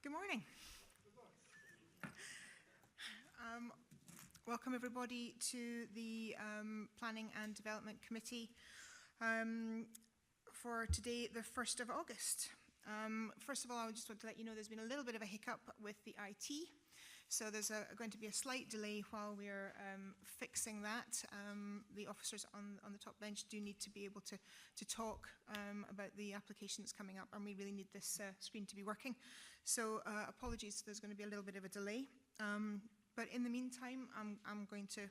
Good morning. Welcome everybody to the Planning and Development Committee for today, the 1st of August. First of all, I just want to let you know there's been a little bit of a hiccup with the IT. So there's going to be a slight delay while we're fixing that. The officers on the top bench do need to be able to talk about the application that's coming up, and we really need this screen to be working. So apologies, there's going to be a little bit of a delay. But in the meantime, I'm going to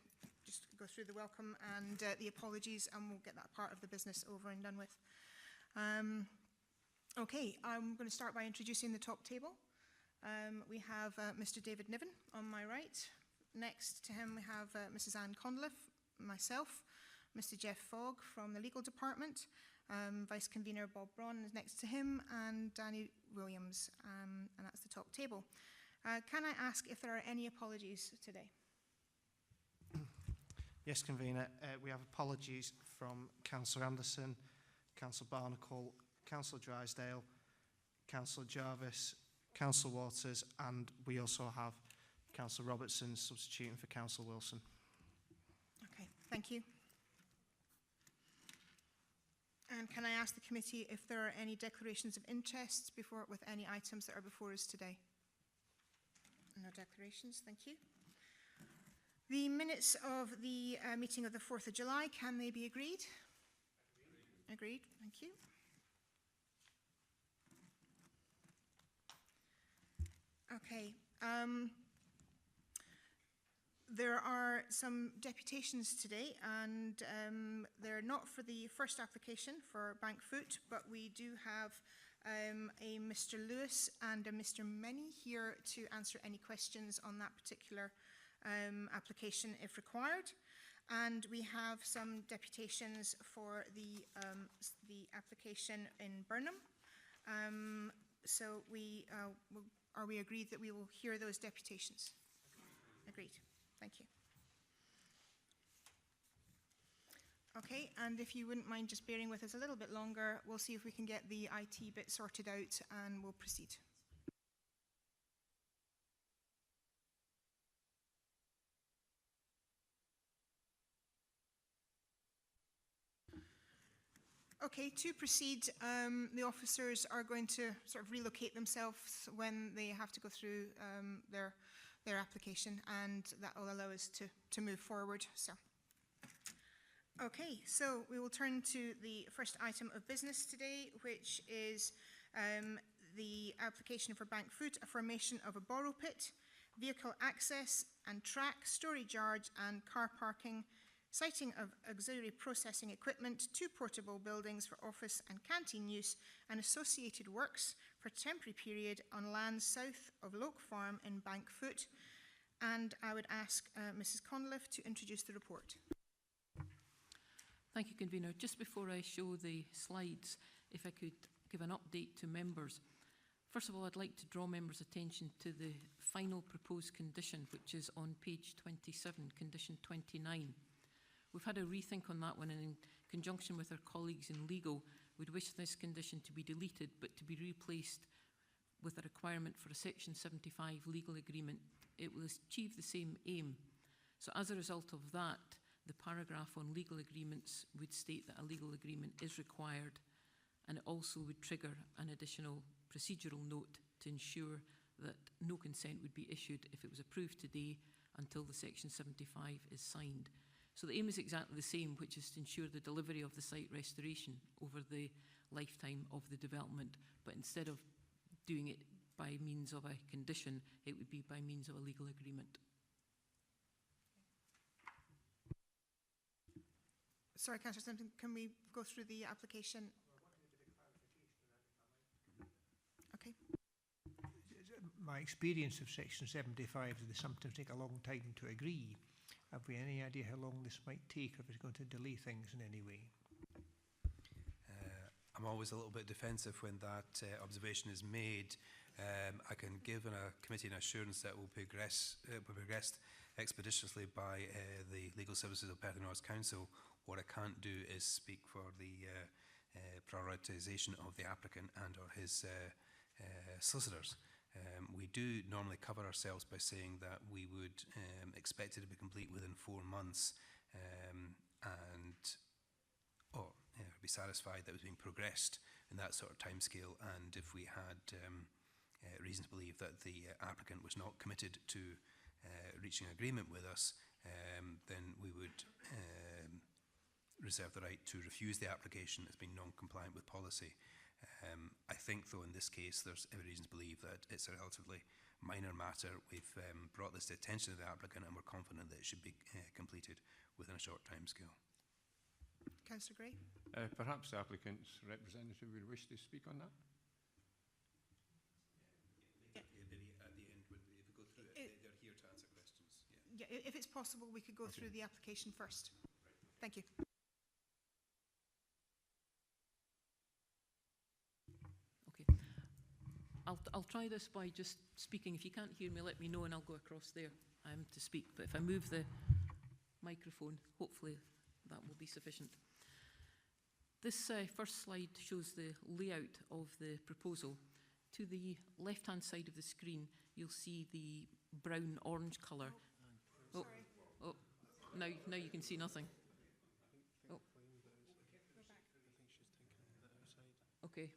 just go through the welcome and the apologies, and we'll get that part of the business over and done with. Okay, I'm going to start by introducing the top table. We have Mr. David Niven on my right. Next to him we have Mrs. Anne Conliffe, myself, Mr. Jeff Fogg from the Legal Department, Vice Convener Bob Braun is next to him, and Danny Williams, and that's the top table. Can I ask if there are any apologies today? Yes, Convener. We have apologies from Councillor Anderson, Councillor Barnacle, Councillor Drysdale, Councillor Jarvis, Councillor Waters, and we also have Councillor Robertson substituting for Councillor Wilson. Okay, thank you. And can I ask the committee if there are any declarations of interest with any items that are before us today? No declarations, thank you. The minutes of the meeting of the 4th of July, can they be agreed? Agreed, thank you. Okay, there are some deputations today, and they're not for the first application for Bankfoot, but we do have a Mr. Lewis and a Mr. Menny here to answer any questions on that particular application if required. And we have some deputations for the application in Birnam. So are we agreed that we will hear those deputations? Agreed. Thank you. Okay, and if you wouldn't mind just bearing with us a little bit longer, we'll see if we can get the IT bit sorted out and we'll proceed. Okay, to proceed, the officers are going to sort of relocate themselves when they have to go through their application, and that will allow us to move forward. Okay, so we will turn to the first item of business today, which is the application for Bankfoot, a formation of a borrow pit, vehicle access and track, storage yard and car parking, siting of auxiliary processing equipment, 2 portable buildings for office and canteen use, and associated works for a temporary period on land south of Loak Farm in Bankfoot. And I would ask Mrs. Conliffe to introduce the report. Thank you, Convener. Just before I show the slides, if I could give an update to members. First of all, I'd like to draw members' attention to the final proposed condition, which is on page 27, condition 29. We've had a rethink on that one, and in conjunction with our colleagues in legal, we'd wish this condition to be deleted, but to be replaced with a requirement for a Section 75 legal agreement. It will achieve the same aim. So as a result of that, the paragraph on legal agreements would state that a legal agreement is required, and it also would trigger an additional procedural note to ensure that no consent would be issued if it was approved today until the Section 75 is signed. So the aim is exactly the same, which is to ensure the delivery of the site restoration over the lifetime of the development, but instead of doing it by means of a condition, it would be by means of a legal agreement. Sorry, Councillor Simpson, can we go through the application? Okay. My experience of Section 75 is they sometimes take a long time to agree. Have we any idea how long this might take, or if it's going to delay things in any way? I'm always a little bit defensive when that observation is made. I can give a committee an assurance that will be progressed expeditiously by the legal services of Perth Kinross Council. What I can't do is speak for the prioritisation of the applicant and or his solicitors. We do normally cover ourselves by saying that we would expect it to be complete within 4 months, be satisfied that it was being progressed in that sort of timescale, and if we had reason to believe that the applicant was not committed to reaching agreement with us, then we would reserve the right to refuse the application as being non-compliant with policy. I think, though, in this case, there's every reason to believe that it's a relatively minor matter. We've brought this to the attention of the applicant, and we're confident that it should be completed within a short time scale. Councillor Gray? Perhaps the applicant's representative would wish to speak on that? Maybe at the end, if we go through it, they're here to answer questions. Yeah, if it's possible, we could go through the application first. Thank you. Okay. I'll try this by just speaking. If you can't hear me, let me know and I'll go across there to speak. But if I move the microphone, hopefully that will be sufficient. This first slide shows the layout of the proposal. To the left-hand side of the screen, you'll see the brown-orange colour. Sorry. Oh, now you can see nothing. Oh. Okay.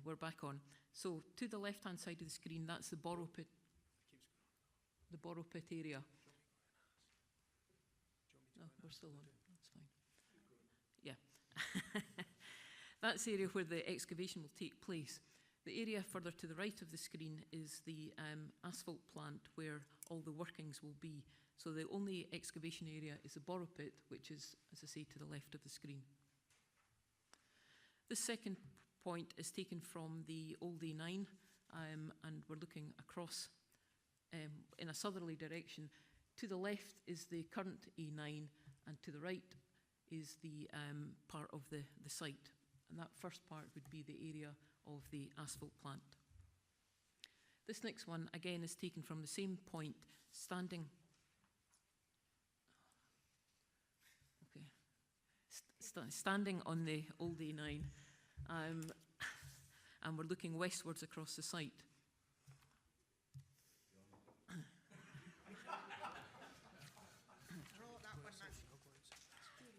We're back on. So to the left-hand side of the screen, that's the borrow pit. The borrow pit area. No, we're still on. That's fine. Yeah. That's the area where the excavation will take place. The area further to the right of the screen is the asphalt plant where all the workings will be. So the only excavation area is the borrow pit, which is, as I say, to the left of the screen. The second point is taken from the old A9, and we're looking across in a southerly direction. To the left is the current A9, and to the right is the part of the site. And that first part would be the area of the asphalt plant. This next one, again, is taken from the same point, standing on the old A9, and we're looking westwards across the site.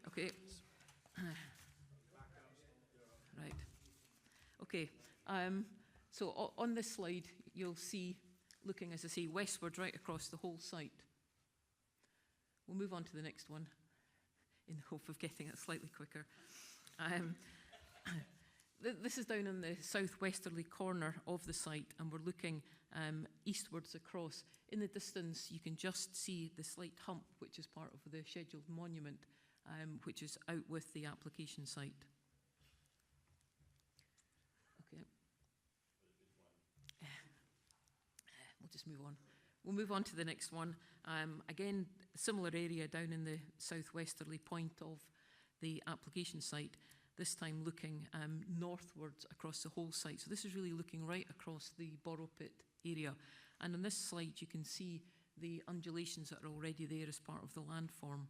Okay. Right. Okay. So on this slide, you'll see, looking, as I say, westwards right across the whole site. We'll move on to the next one in the hope of getting it slightly quicker. This is down in the southwesterly corner of the site, and we're looking eastwards across. In the distance, you can just see the slight hump, which is part of the scheduled monument, which is out with the application site. Okay. We'll just move on. We'll move on to the next one. Again, similar area down in the southwesterly point of the application site, this time looking northwards across the whole site. So this is really looking right across the borrow pit area. And on this slide, you can see the undulations that are already there as part of the landform.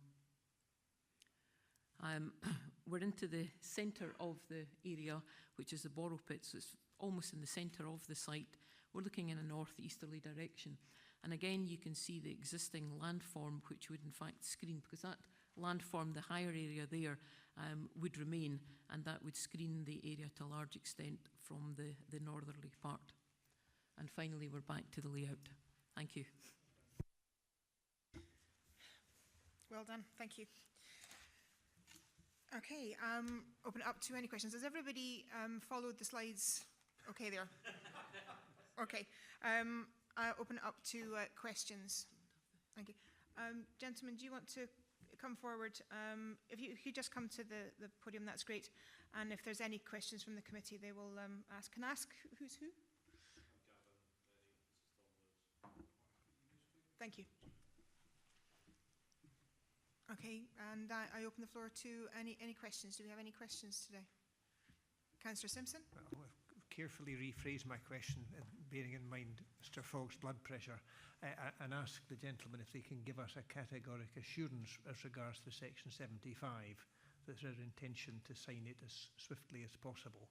We're into the centre of the area, which is the borrow pit, so it's almost in the centre of the site. We're looking in a northeasterly direction. And again, you can see the existing landform, which would in fact screen, because that landform, the higher area there, would remain, and that would screen the area to a large extent from the northerly part. And finally, we're back to the layout. Thank you. Well done. Thank you. Okay, open it up to any questions. Has everybody followed the slides? Okay, there. Okay. Open it up to questions. Thank you. Gentlemen, do you want to come forward? If you could just come to the podium, that's great. And if there's any questions from the committee, they will ask. Can I ask who's who? Thank you. Okay, and I open the floor to any questions. Do we have any questions today? Councillor Simpson? Well, I'll carefully rephrase my question, bearing in mind Mr. Fogg's blood pressure, and ask the gentleman if they can give us a categoric assurance as regards to Section 75 that their intention to sign it as swiftly as possible.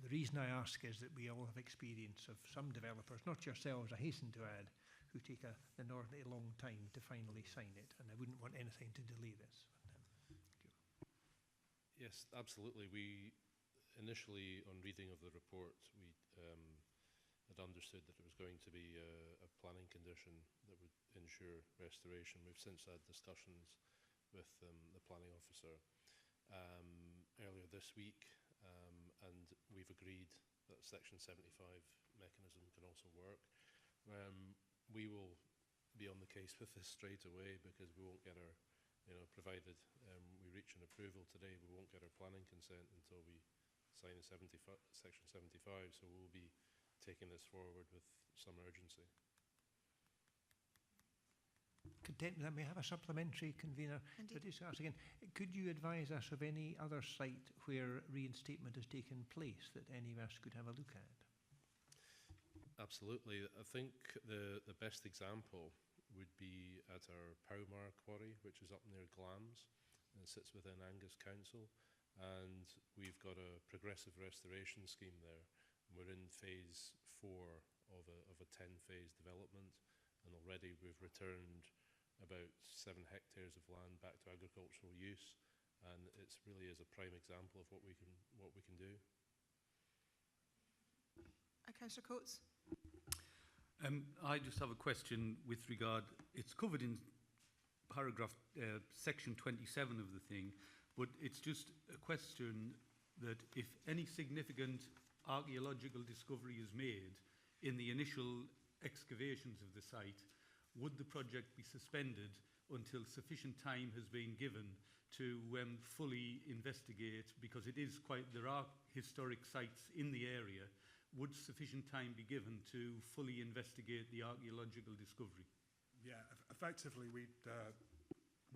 The reason I ask is that we all have experience of some developers, not yourselves, I hasten to add, who take an inordinately long time to finally sign it, and I wouldn't want anything to delay this. Yes, absolutely. We initially, on reading of the report, we had understood that it was going to be a planning condition that would ensure restoration. We've since had discussions with the planning officer earlier this week, and we've agreed that Section 75 mechanism can also work. We will be on the case with this straight away, because we won't get our, provided we reach an approval today, we won't get our planning consent until we sign a Section 75, so we'll be taking this forward with some urgency. Content with that, may I have a supplementary, convener? Indeed. So just ask again, could you advise us of any other site where reinstatement has taken place that any of us could have a look at? Absolutely. I think the best example would be at our Powmar quarry, which is up near Glams and sits within Angus Council, and we've got a progressive restoration scheme there. We're in phase 4 of a 10-phase development, and already we've returned about 7 hectares of land back to agricultural use, and it's really is a prime example of what we can do. Councillor Coates. I just have a question with regard, it's covered in paragraph section 27 of the thing, but it's just a question that if any significant archaeological discovery is made in the initial excavations of the site, would the project be suspended until sufficient time has been given to fully investigate, because it is there are historic sites in the area. Would sufficient time be given to fully investigate the archaeological discovery? Yeah, effectively we'd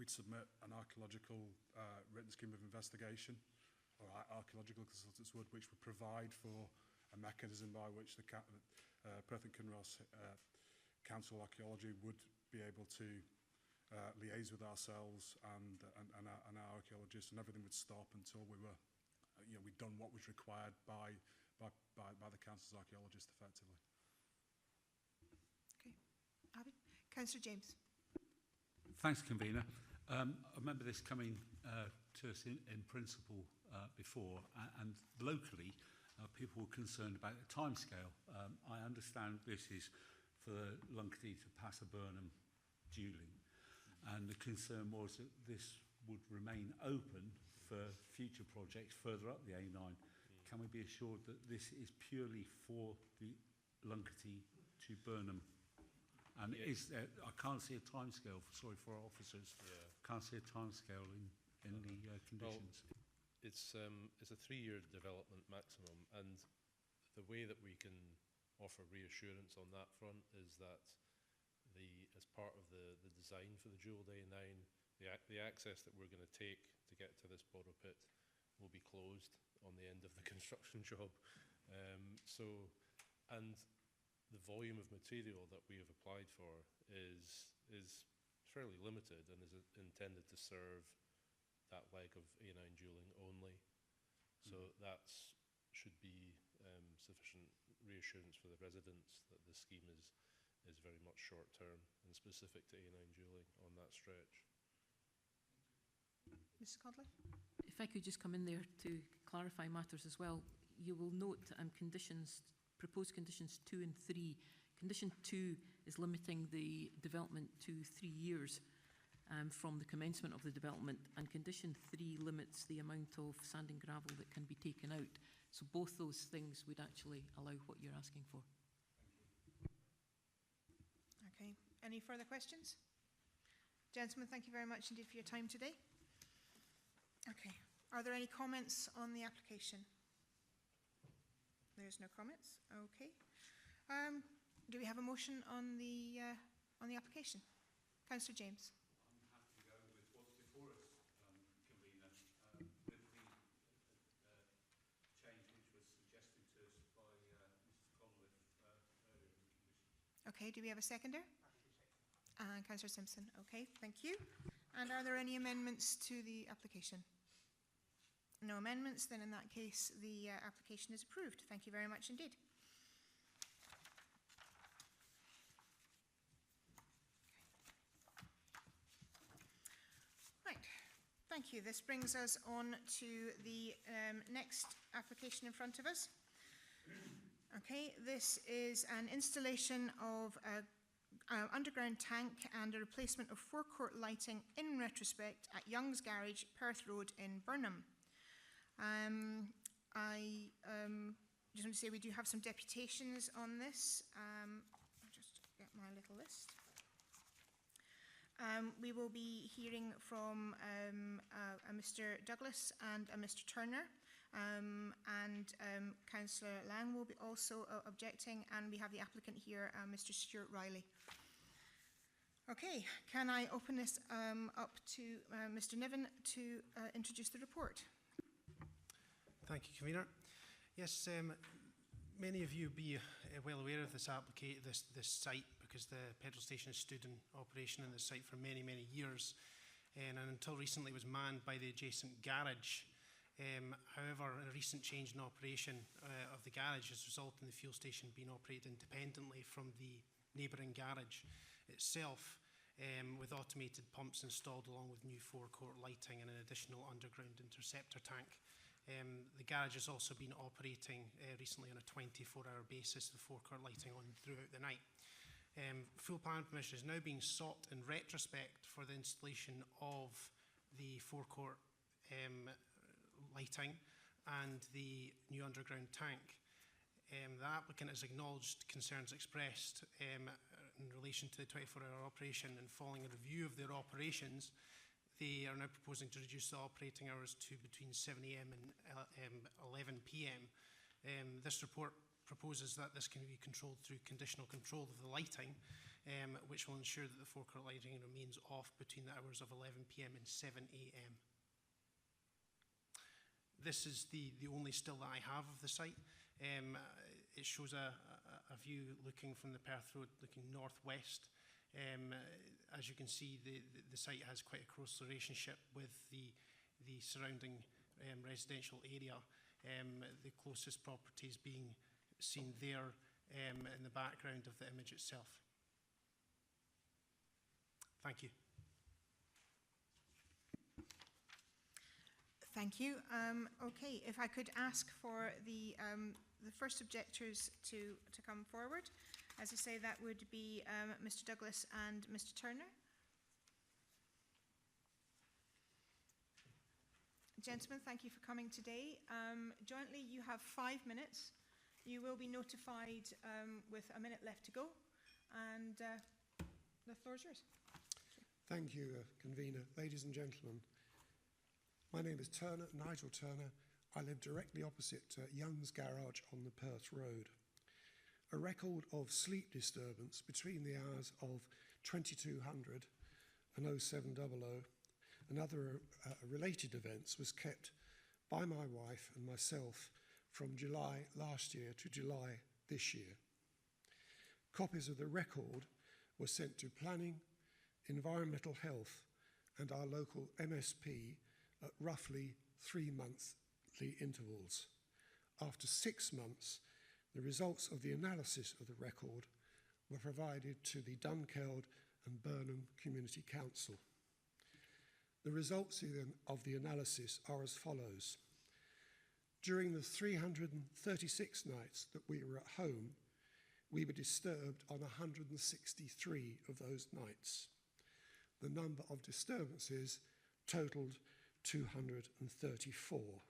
submit an archaeological written scheme of investigation, or archaeological consultants would, which would provide for a mechanism by which the Perth and Kinross Council Archaeology would be able to liaise with ourselves and our archaeologists, and everything would stop until we were, we'd done what was required by the council's archaeologist, effectively. Okay. Abby. Councillor James. Thanks, convener. I remember this coming to us in principle before, and locally people were concerned about the timescale. I understand this is for Lunkerty to pass a Birnam dueling, and the concern was that this would remain open for future projects further up the A9. Can we be assured that this is purely for the Lunkerty to Birnam? And is there, I can't see a timescale, sorry for our officers, can't see a timescale in the conditions. Well, it's a 3-year development maximum, and the way that we can offer reassurance on that front is that as part of the design for the dual A9, the access that we're going to take to get to this borrow pit will be closed on the end of the construction job. And the volume of material that we have applied for is fairly limited and is intended to serve that leg of A9 dueling only. So that should be sufficient reassurance for the residents that the scheme is very much short term and specific to A9 dueling on that stretch. Mrs. Codley. If I could just come in there to clarify matters as well, you will note proposed conditions 2 and 3. Condition 2 is limiting the development to 3 years from the commencement of the development, and condition 3 limits the amount of sand and gravel that can be taken out. So both those things would actually allow what you're asking for. Okay. Any further questions? Gentlemen, thank you very much indeed for your time today. Okay. Are there any comments on the application? There's no comments. Okay. Do we have a motion on the application? Councillor James. I'm happy to go with what's before us, convener, with the change which was suggested to us by Mrs. Conliffe earlier in the conditions. Okay. Do we have a seconder? Councillor Simpson. Okay. Thank you. And are there any amendments to the application? No amendments, then in that case the application is approved. Thank you very much indeed. Right, thank you. This brings us on to the next application in front of us. Okay, this is an installation of a underground tank and a replacement of forecourt lighting in retrospect at Young's Garage, Perth Road in Birnam. I just want to say we do have some deputations on this. I'll just get my little list. We will be hearing from a Mr. Douglas and a Mr. Turner. Councillor Lang will be also objecting, and we have the applicant here, Mr. Stuart Riley. Okay, can I open this up to Mr. Niven to introduce the report? Thank you, Convener. Yes, many of you will be well aware of this site, because the petrol station has stood in operation in this site for many, many years, and until recently was manned by the adjacent garage. However, a recent change in operation of the garage has resulted in the fuel station being operated independently from the neighbouring garage itself, with automated pumps installed along with new forecourt lighting and an additional underground interceptor tank. The garage has also been operating recently on a 24-hour basis, the forecourt lighting on throughout the night. Full plan permission is now being sought in retrospect for the installation of the forecourt lighting and the new underground tank. The applicant has acknowledged concerns expressed in relation to the 24-hour operation, and following a review of their operations, they are now proposing to reduce the operating hours to between 7 AM and 11 PM. This report proposes that this can be controlled through conditional control of the lighting, which will ensure that the forecourt lighting remains off between the hours of 11 PM and 7 AM. This is the only still that I have of the site. It shows a view looking from the Perth Road, looking northwest. As you can see, the site has quite a close relationship with the surrounding residential area. The closest properties being seen there in the background of the image itself. Thank you. Thank you. Okay, if I could ask for the first objectors to come forward. As I say, that would be Mr. Douglas and Mr. Turner. Gentlemen, thank you for coming today. Jointly, you have 5 minutes. You will be notified with a minute left to go, and the floor is yours. Thank you, Convener. Ladies and gentlemen, my name is Nigel Turner. I live directly opposite Young's Garage on the Perth Road. A record of sleep disturbance between the hours of 2200 and 0700 and other related events was kept by my wife and myself from July last year to July this year. Copies of the record were sent to Planning, Environmental Health and our local MSP at roughly 3 monthly intervals. After 6 months, the results of the analysis of the record were provided to the Dunkeld and Birnam Community Council. The results of the analysis are as follows. During the 336 nights that we were at home, we were disturbed on 163 of those nights. The number of disturbances totalled 234.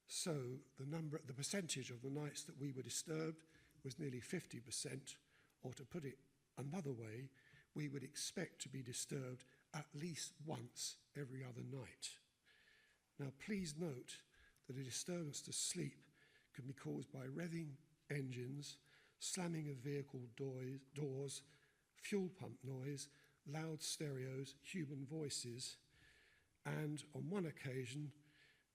So the percentage of the nights that we were disturbed was nearly 50%, or to put it another way, we would expect to be disturbed at least once every other night. Now please note that a disturbance to sleep can be caused by revving engines, slamming of vehicle doors, fuel pump noise, loud stereos, human voices, and on one occasion,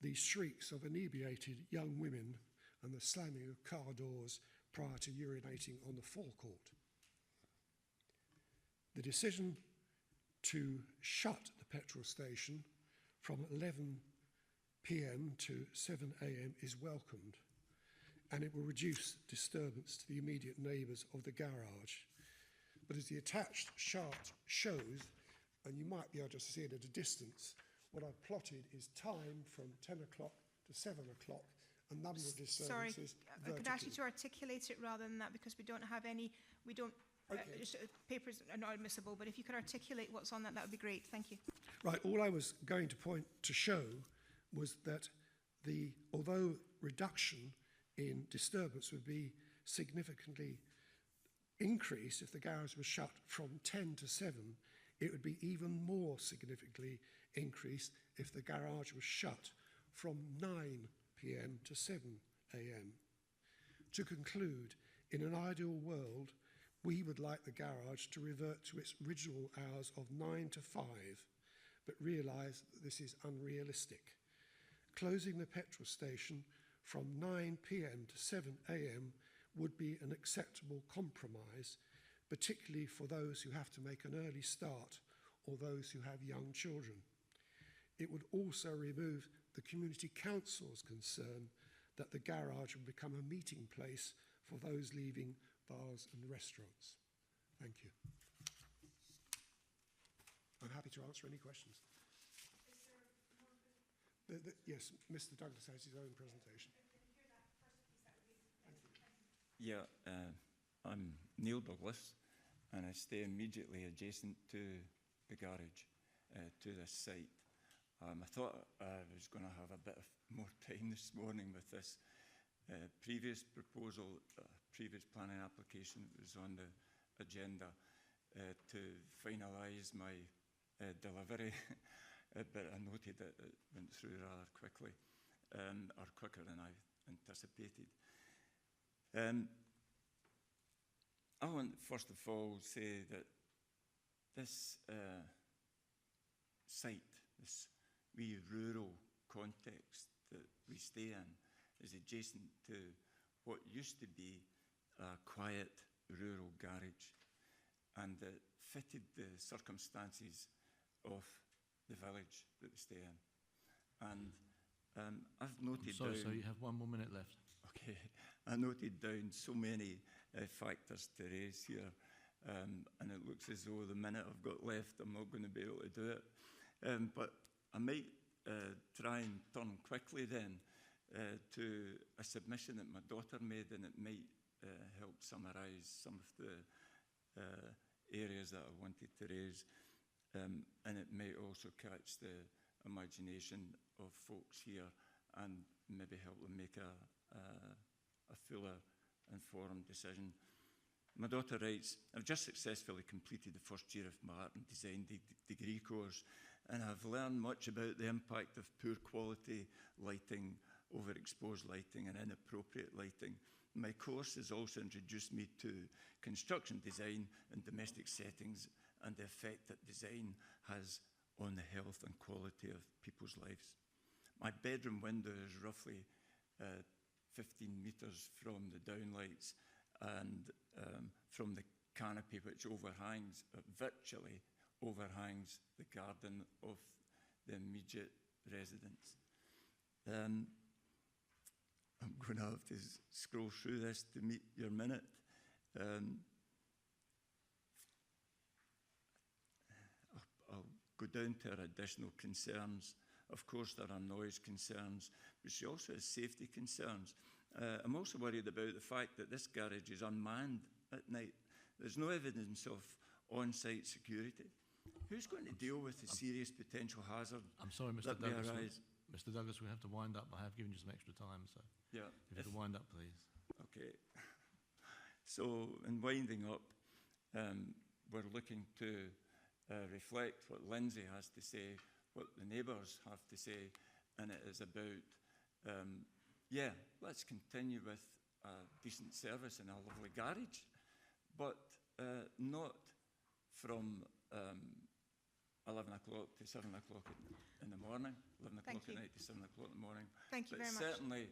the shrieks of inebriated young women and the slamming of car doors prior to urinating on the forecourt. The decision to shut the petrol station from 11 p.m. to 7 a.m. is welcomed, and it will reduce disturbance to the immediate neighbours of the garage. But as the attached chart shows, and you might be able to see it at a distance, what I've plotted is time from 10 o'clock to 7 o'clock, and number of Sorry, disturbances I could ask you vertically. to articulate it rather than that, because we don't have any, we don't, Okay. papers are not admissible, but if you could articulate what's on that, that would be great. Thank you. Right, all I was going to show was that although reduction in disturbance would be significantly increased if the garage was shut from 10 to 7, it would be even more significantly increased if the garage was shut from 9 p.m. to 7 a.m. To conclude, in an ideal world, we would like the garage to revert to its original hours of 9 to 5, but realise that this is unrealistic. Closing the petrol station from 9 p.m. to 7 a.m. would be an acceptable compromise, particularly for those who have to make an early start or those who have young children. It would also remove the community council's concern that the garage would become a meeting place for those leaving bars and restaurants. Thank you. I'm happy to answer any questions. Yes, Mr. Douglas has his own presentation. Yeah, I'm Neil Douglas, and I stay immediately adjacent to the garage, to this site. I thought I was going to have a bit of more time this morning with this previous proposal, previous planning application that was on the agenda to finalise my delivery, but I noted that it went through rather quickly, or quicker than I anticipated. I want to first of all say that this site, this wee rural context that we stay in, is adjacent to what used to be a quiet rural garage, and it fitted the circumstances of the village that we stay in. And I've noted Sorry, down... sir, you have 1 more minute left. Okay, I noted down so many factors to raise here, and it looks as though the minute I've got left, I'm not going to be able to do it. But I might try and turn quickly then to a submission that my daughter made, and it might help summarise some of the areas that I wanted to raise, and it might also catch the imagination of folks here and maybe help them make a fuller informed decision. My daughter writes, I've just successfully completed the first year of my art and design degree course, and I've learned much about the impact of poor quality lighting, overexposed lighting and inappropriate lighting. My course has also introduced me to construction design in domestic settings and the effect that design has on the health and quality of people's lives. My bedroom window is roughly 15 metres from the downlights and from the canopy which overhangs, virtually overhangs the garden of the immediate residents. I'm going to have to scroll through this to meet your minute. I'll go down to our additional concerns. Of course, there are noise concerns, but she also has safety concerns. I'm also worried about the fact that this garage is unmanned at night. There's no evidence of on-site security. Who's going to deal with the serious potential hazard I'm sorry, Mr. that may Douglas. arise? Mr. Douglas, we have to wind up. I have given you some extra time, so Yeah. if you could wind up, please. Okay. So, in winding up, we're looking to reflect what Lindsay has to say, what the neighbours have to say, and it is about, yeah, let's continue with a decent service in a lovely garage, but not from 11 o'clock to 7 o'clock in the morning, 11 o'clock at night to 7 o'clock in the morning. Thank you very much. But certainly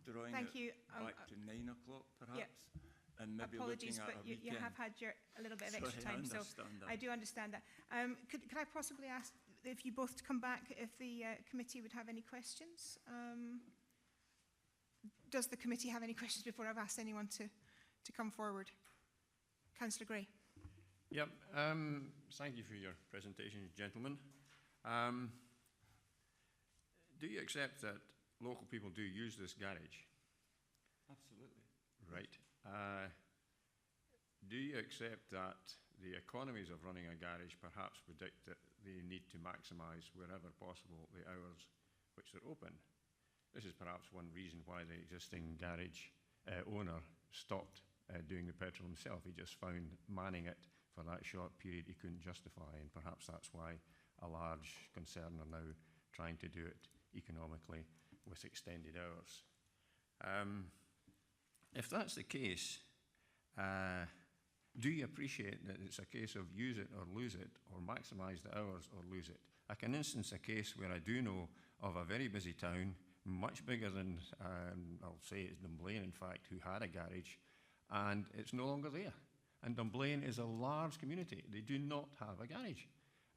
drawing Thank you. it back to 9 o'clock perhaps, yeah. and maybe Apologies, looking at but a you weekend. have had a little bit of extra Sorry, time, so I I do understand that. Could I possibly ask, if you both come back, if the committee would have any questions. Does the committee have any questions before I've asked anyone to come forward? Councillor Gray. Yep. Thank you for your presentation, gentlemen. Do you accept that local people do use this garage? Absolutely. Right. Do you accept that the economies of running a garage perhaps predict that they need to maximise wherever possible the hours which they're open? This is perhaps one reason why the existing garage owner stopped doing the petrol himself. He just found manning it for that short period he couldn't justify, and perhaps that's why a large concern are now trying to do it economically with extended hours. If that's the case, do you appreciate that it's a case of use it or lose it, or maximise the hours or lose it? I can instance a case where I do know of a very busy town, much bigger than, I'll say it's Dunblane in fact, who had a garage, and it's no longer there. And Dunblane is a large community. They do not have a garage.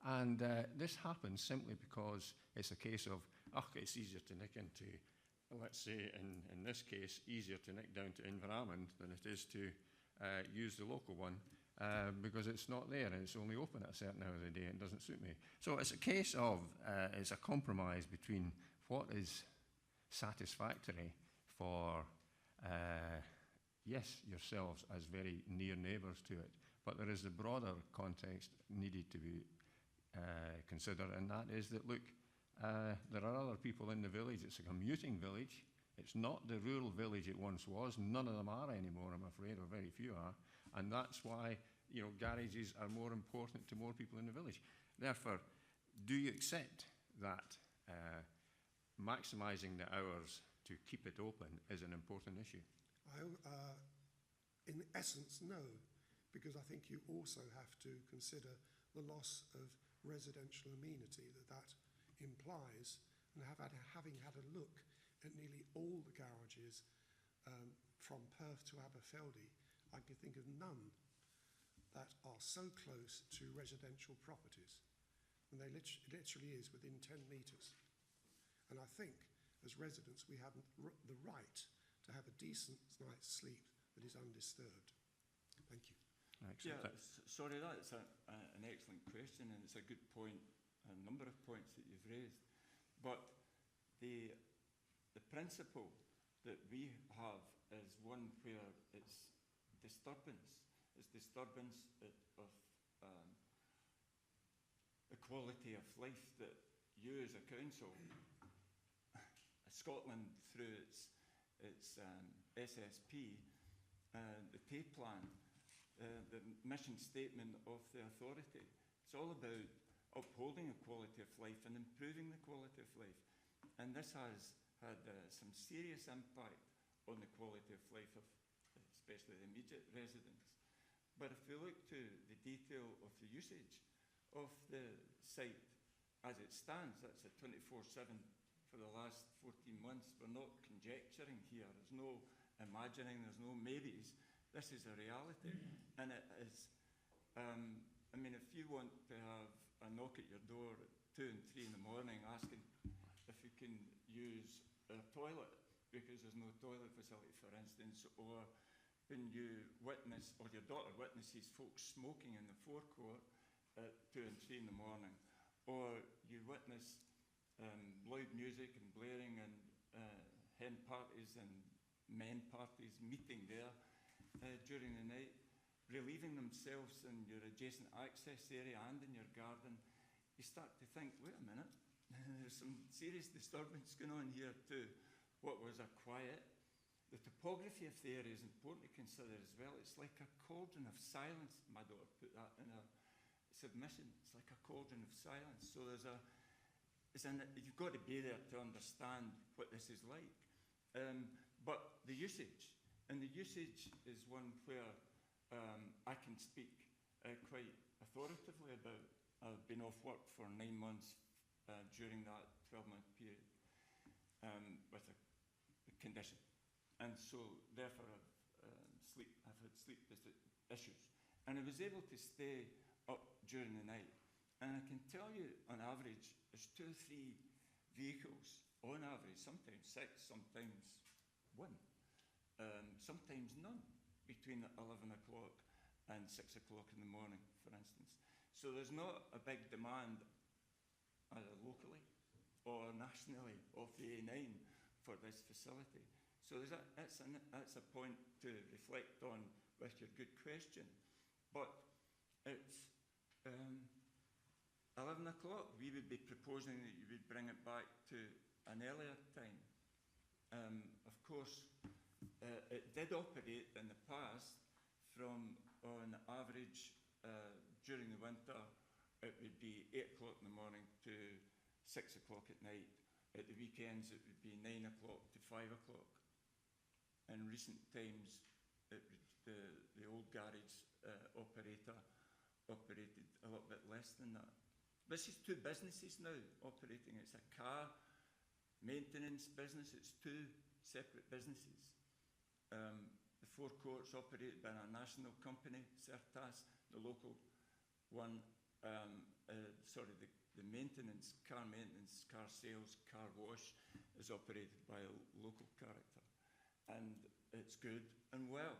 And this happens simply because it's a case of, it's easier to nick into, let's say in this case, easier to nick down to Inverarmond than it is to use the local one because it's not there and it's only open at a certain hour of the day and doesn't suit me. So it's a case of, it's a compromise between what is satisfactory for, yes, yourselves as very near neighbours to it, but there is a broader context needed to be considered, and that is that, look, there are other people in the village. It's a commuting village. It's not the rural village it once was. None of them are anymore, I'm afraid, or very few are, and that's why, you know, garages are more important to more people in the village. Therefore, do you accept that maximising the hours to keep it open is an important issue? In essence, no, because I think you also have to consider the loss of residential amenity that implies, and having had a look at nearly all the garages from Perth to Aberfeldy, I can think of none that are so close to residential properties. And they literally is within 10 metres. And I think, as residents, we have the right to have a decent night's sleep that is undisturbed. Thank you. Sorry, that's an excellent question, and it's a good point, a number of points that you've raised. But the principle that we have is one where it's disturbance of the quality of life that you as a council, Scotland through its SSP, the pay plan, the mission statement of the authority. It's all about upholding the quality of life and improving the quality of life. And this has had some serious impact on the quality of life of especially the immediate residents. But if we look to the detail of the usage of the site as it stands, that's a 24/7 for the last 14 months. We're not conjecturing here. There's no imagining, there's no maybes. This is a reality. And it is, I mean, if you want to have a knock at your door at 2 and 3 in the morning asking if you can use a toilet because there's no toilet facility, for instance, or when you witness, or your daughter witnesses folks smoking in the forecourt at 2 and 3 in the morning, or you witness loud music and blaring and hen parties and men parties meeting there during the night, relieving themselves in your adjacent access area and in your garden, you start to think, wait a minute, there's some serious disturbance going on here too. What was a quiet, the topography of the area is important to consider as well. It's like a cauldron of silence. My daughter put that in her submission. It's like a cauldron of silence. So you've got to be there to understand what this is like. But the usage, and the usage is one where I can speak quite authoritatively about. I've been off work for 9 months during that 12-month period with a condition. And so, therefore, I've had sleep issues. And I was able to stay up during the night. And I can tell you, on average, there's 2 or 3 vehicles on average, sometimes 6, sometimes 1, sometimes none, between 11 o'clock and 6 o'clock in the morning, for instance. So there's not a big demand either locally or nationally of the A9 for this facility. So that's a point to reflect on with your good question. But it's 11 o'clock. We would be proposing that you would bring it back to an earlier time. Of course, it did operate in the past from, on average, during the winter, it would be 8 o'clock in the morning to 6 o'clock at night. At the weekends, it would be 9 o'clock to 5 o'clock. In recent times, the old garage operator operated a little bit less than that. This is 2 businesses now operating. It's a car maintenance business. It's 2 separate businesses. The forecourt's operated by a national company, Certas. The local one, the maintenance, car maintenance, car sales, car wash is operated by a local character. And it's good and well,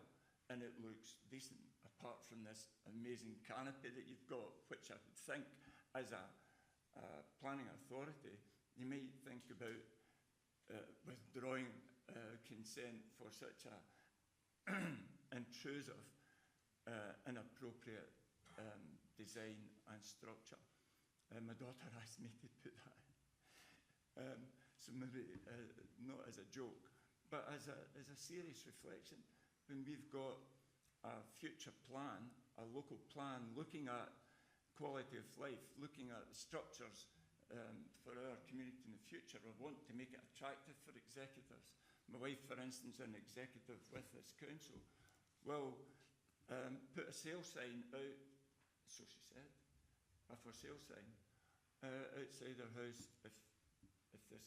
and it looks decent, apart from this amazing canopy that you've got, which I would think, as a planning authority, you might think about withdrawing consent for such a intrusive, inappropriate design and structure. My daughter asked me to put that in. So maybe not as a joke, but as a serious reflection. When we've got a future plan, a local plan, looking at quality of life, looking at the structures for our community in the future, we want to make it attractive for executives. My wife, for instance, is an executive with this council. Well, put a sale sign out, so she said, a for sale sign, outside her house if this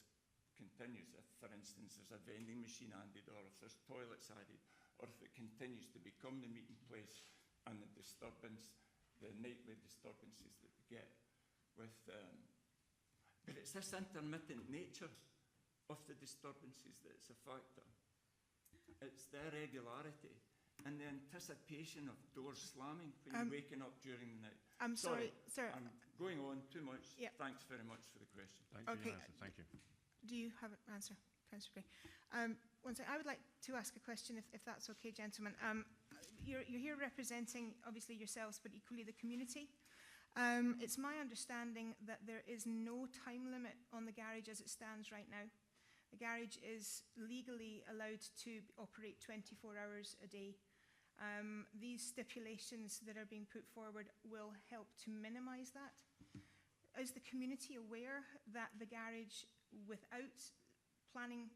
continues. If, for instance, there's a vending machine added, or if there's toilets added, or if it continues to become the meeting place and the disturbance, the nightly disturbances that we get with, but it's this intermittent nature of the disturbances that's a factor. It's the irregularity and the anticipation of doors slamming when you're waking up during the night. I'm sorry, sir. I'm going on too much. Yep. Thanks very much for the question. Thank you, Okay. Thank you. Do you have an answer, Councillor Gray? One second, I would like to ask a question, if that's okay, gentlemen. You're here representing, obviously, yourselves, but equally the community. It's my understanding that there is no time limit on the garage as it stands right now. The garage is legally allowed to operate 24 hours a day. These stipulations that are being put forward will help to minimise that. Is the community aware that the garage, without planning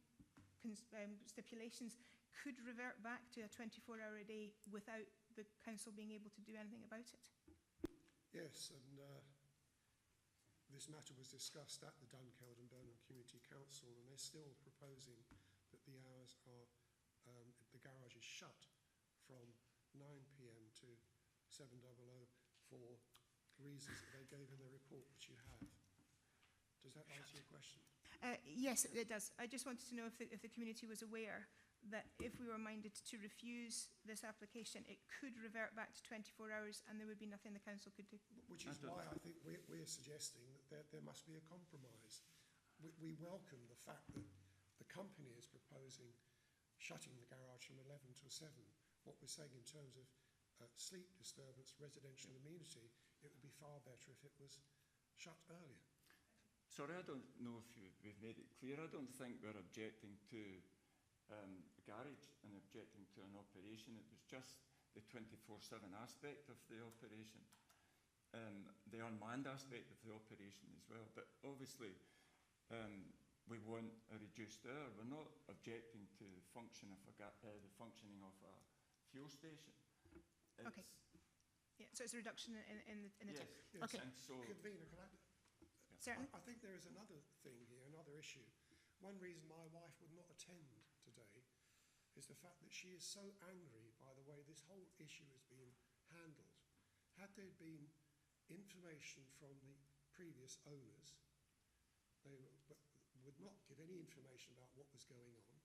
stipulations, could revert back to a 24-hour a day without the council being able to do anything about it? Yes, and this matter was discussed at the Dunkeld and Birnam Community Council, and they're still proposing that the hours are, the garage is shut from 9 p.m. to 7:00 for reasons that they gave in the report which you have. Does that answer your question? Yes, it does. I just wanted to know if the community was aware that if we were minded to refuse this application, it could revert back to 24 hours and there would be nothing the council could do. Which is why I think we're suggesting that there must be a compromise. We welcome the fact that the company is proposing shutting the garage from 11 till 7. What we're saying in terms of sleep disturbance, residential amenity, it would be far better if it was shut earlier. Sorry, I don't know if we've made it clear. I don't think we're objecting to the garage and objecting to an operation. It was just the 24/7 aspect of the operation, the unmanned aspect of the operation as well. But obviously, we want a reduced hour. We're not objecting to the functioning of a fuel station. Okay. Yeah, so it's a reduction in the yes, time. yes, Okay. and so Convener, can Certainly. I think there is another thing here, another issue. One reason my wife would not attend today is the fact that she is so angry by the way this whole issue has been handled. Had there been information from the previous owners. Would not give any information about what was going on.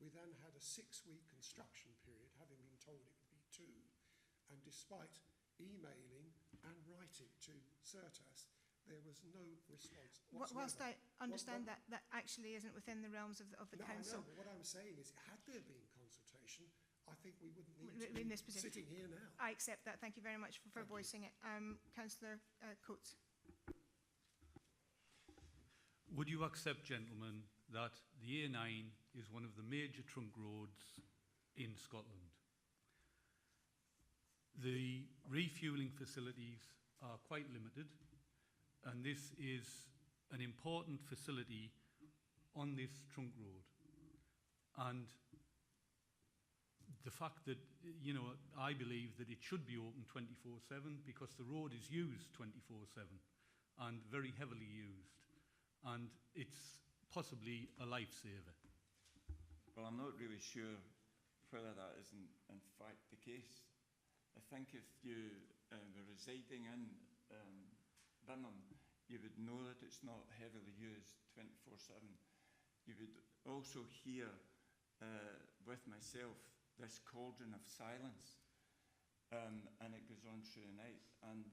We then had a 6-week construction period, having been told it would be 2, and despite emailing and writing to Certas, there was no response whatsoever. Whilst I understand that actually isn't within the realms of the No, council. I know, but what I'm saying is, had there been consultation, I think we wouldn't need to In be this position. sitting here now. I accept that. Thank you very much for Thank you. voicing it. Councillor Coates. Would you accept, gentlemen, that the A9 is one of the major trunk roads in Scotland? The refuelling facilities are quite limited, and this is an important facility on this trunk road. And the fact that, you know, I believe that it should be open 24/7 because the road is used 24/7 and very heavily used. And it's possibly a lifesaver. Well, I'm not really sure whether that is in fact the case. I think if you were residing in Birnam, you would know that it's not heavily used 24/7. You would also hear with myself this cauldron of silence, and it goes on through the night. And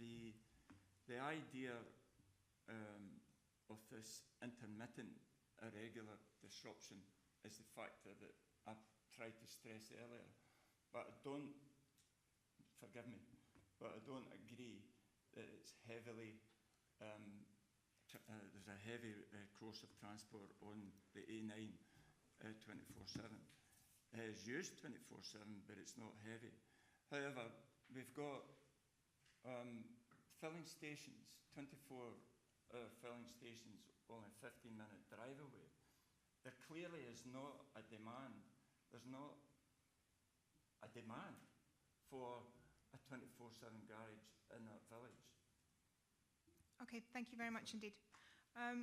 the idea of this intermittent, irregular disruption is the factor that I tried to stress earlier. But I don't, forgive me, but I don't agree that it's heavily, there's a heavy course of transport on the A9 24/7. It is used 24/7, but it's not heavy. However, we've got filling stations, 24-hour filling stations, only a 15-minute drive away. There clearly is not a demand. There's not a demand for a 24/7 garage in that village. Okay, thank you very much indeed.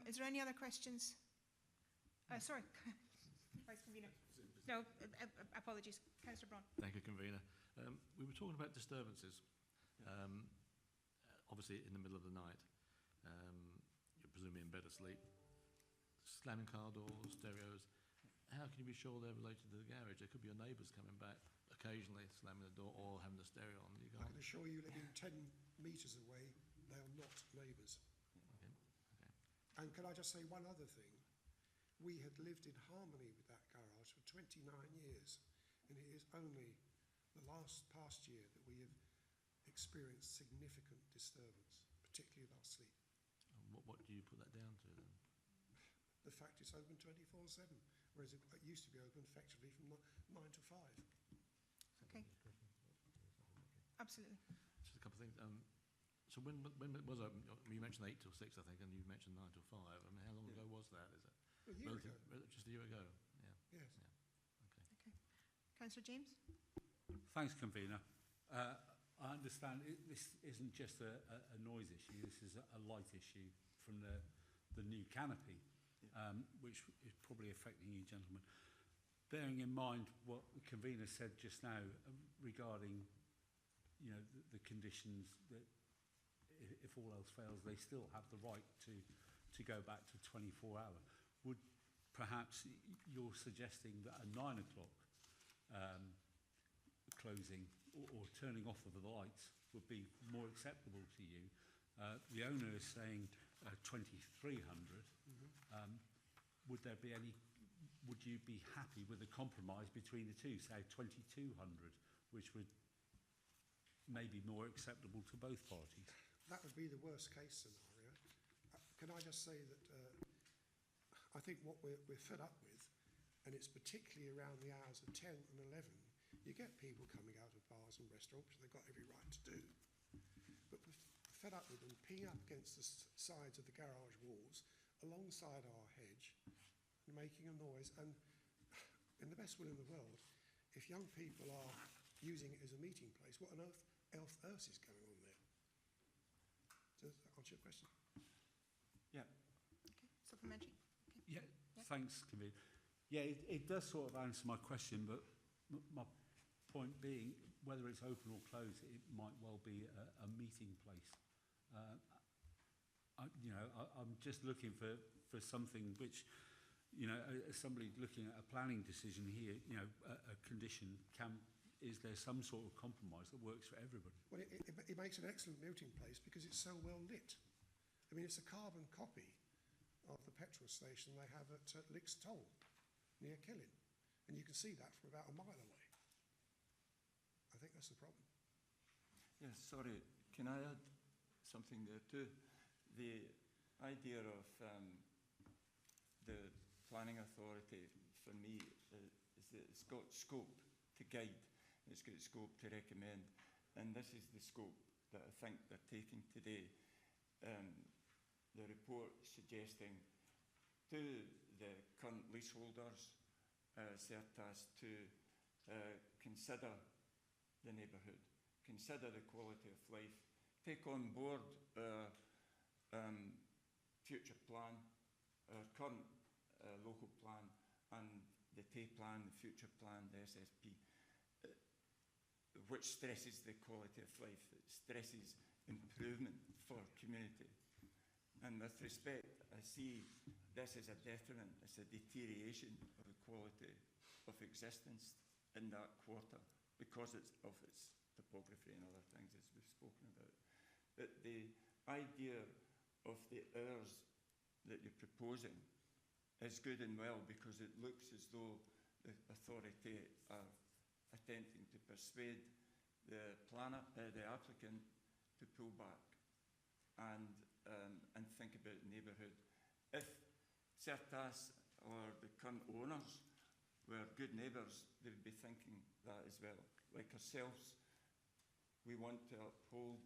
Is there any other questions? Sorry, Vice Convener. No, apologies. Councillor Braun. Thank you, Convener. We were talking about disturbances. Obviously, in the middle of the night, you're presumably in bed asleep. Slamming car doors, stereos. How can you be sure they're related to the garage? There could be your neighbours coming back occasionally, slamming the door or having the stereo on. You I can assure you, living 10 metres away, they are not neighbours. Okay. And can I just say one other thing? We had lived in harmony with that garage for 29 years, and it is only the past year that we have experienced significant disturbance, particularly with our sleep. And what do you put that down to then? The fact it's open 24/7, whereas it used to be open effectively from 9 to 5. Okay. Absolutely. Just a couple of things. So when it was open, you mentioned 8 till 6, I think, and you mentioned 9 till 5. I mean, how long ago was that? Is it? A year ago. Just a year ago. Yeah. Yes. Yeah. Okay. Okay. Councillor James. Thanks, Convener. I understand this isn't just a noise issue, this is a light issue from the new canopy, which is probably affecting you gentlemen. Bearing in mind what the Convener said just now regarding, you know, the conditions that if all else fails, they still have the right to go back to 24-hour. Would perhaps you're suggesting that a 9 o'clock closing or turning off of the lights would be more acceptable to you? The owner is saying 2300. Would there be any? Would you be happy with a compromise between the two, say 2200, which would maybe more acceptable to both parties? That would be the worst case scenario. Can I just say that I think what we're fed up with, and it's particularly around the hours of 10 and 11, you get people coming out of bars and restaurants, which they've got every right to do, but we're fed up with them peeing up against the sides of the garage walls, alongside our hedge, and making a noise. And in the best will in the world, if young people are using it as a meeting place, what on earth is going on there? Does that answer your question? Yeah. Okay. Supplementary. Okay. Yeah, thanks, Convener. Yeah, it does sort of answer my question, but my point being, whether it's open or closed, it might well be a meeting place. I'm just looking for something which, you know, as somebody looking at a planning decision here, you know, a condition is there some sort of compromise that works for everybody? Well, it makes an excellent meeting place because it's so well lit. I mean, it's a carbon copy of the petrol station they have at Licks Toll, near Killin. And you can see that from about a mile away. I think that's the problem. Yes, sorry, can I add something there too? The idea of the planning authority, for me, is that it's got scope to guide, it's got scope to recommend, and this is the scope that I think they're taking today. The report suggesting to the current leaseholders, CERTAS, to consider the neighbourhood, consider the quality of life, take on board our future plan, our current local plan, and the TAY plan, the future plan, the SSP, which stresses the quality of life, it stresses improvement for community. And with respect, I see this as a detriment, as a deterioration of the quality of existence in that quarter because of its topography and other things as we've spoken about. But the idea of the hours that you're proposing is good and well because it looks as though the authority are attempting to persuade the planner, the applicant, to pull back and think about the neighbourhood. If CERTAS or the current owners were good neighbours, they would be thinking that as well. Like ourselves, we want to uphold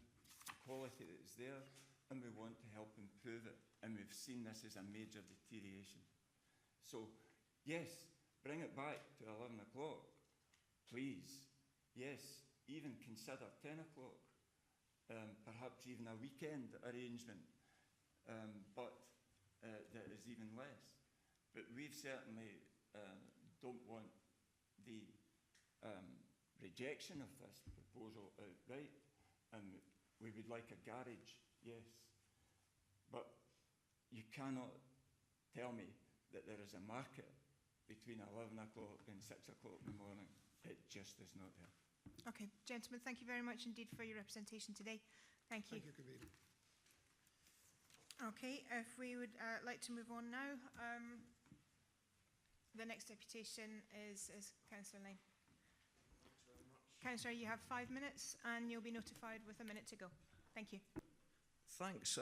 the quality that is there and we want to help improve it. And we've seen this as a major deterioration. So, yes, bring it back to 11 o'clock, please. Yes, even consider 10 o'clock, perhaps even a weekend arrangement, but that is even less. But we've certainly don't want the rejection of this proposal outright, and we would like a garage, yes. But you cannot tell me that there is a market between 11 o'clock and 6 o'clock in the morning. It just is not there. Okay, gentlemen, thank you very much indeed for your representation today. Thank you. Thank you, Convener. Okay, if we would like to move on now. The next deputation is Councillor Lane. Councillor, you have 5 minutes and you'll be notified with a minute to go. Thank you. Thanks.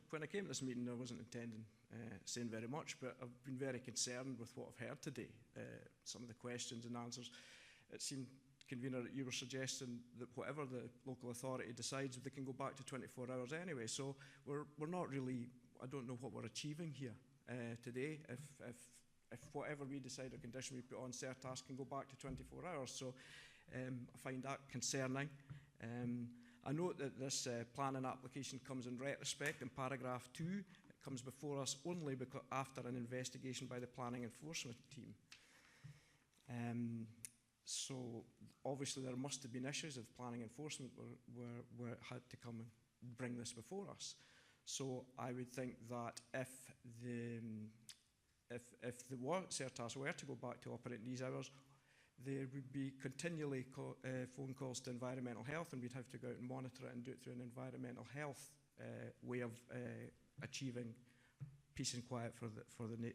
When I came to this meeting, I wasn't intending saying very much, but I've been very concerned with what I've heard today. Some of the questions and answers. It seemed, Convener, that you were suggesting that whatever the local authority decides, they can go back to 24 hours anyway. So we're not really, I don't know what we're achieving here today. If whatever we decide or condition we put on, CERTAS can go back to 24 hours. So I find that concerning. I note that this planning application comes in retrospect in paragraph 2. It comes before us only because after an investigation by the planning enforcement team. So obviously there must have been issues if planning enforcement had to come and bring this before us. So I would think that if the CERTAS were to go back to operating these hours, there would be continually phone calls to environmental health, and we'd have to go out and monitor it and do it through an environmental health way of achieving peace and quiet for the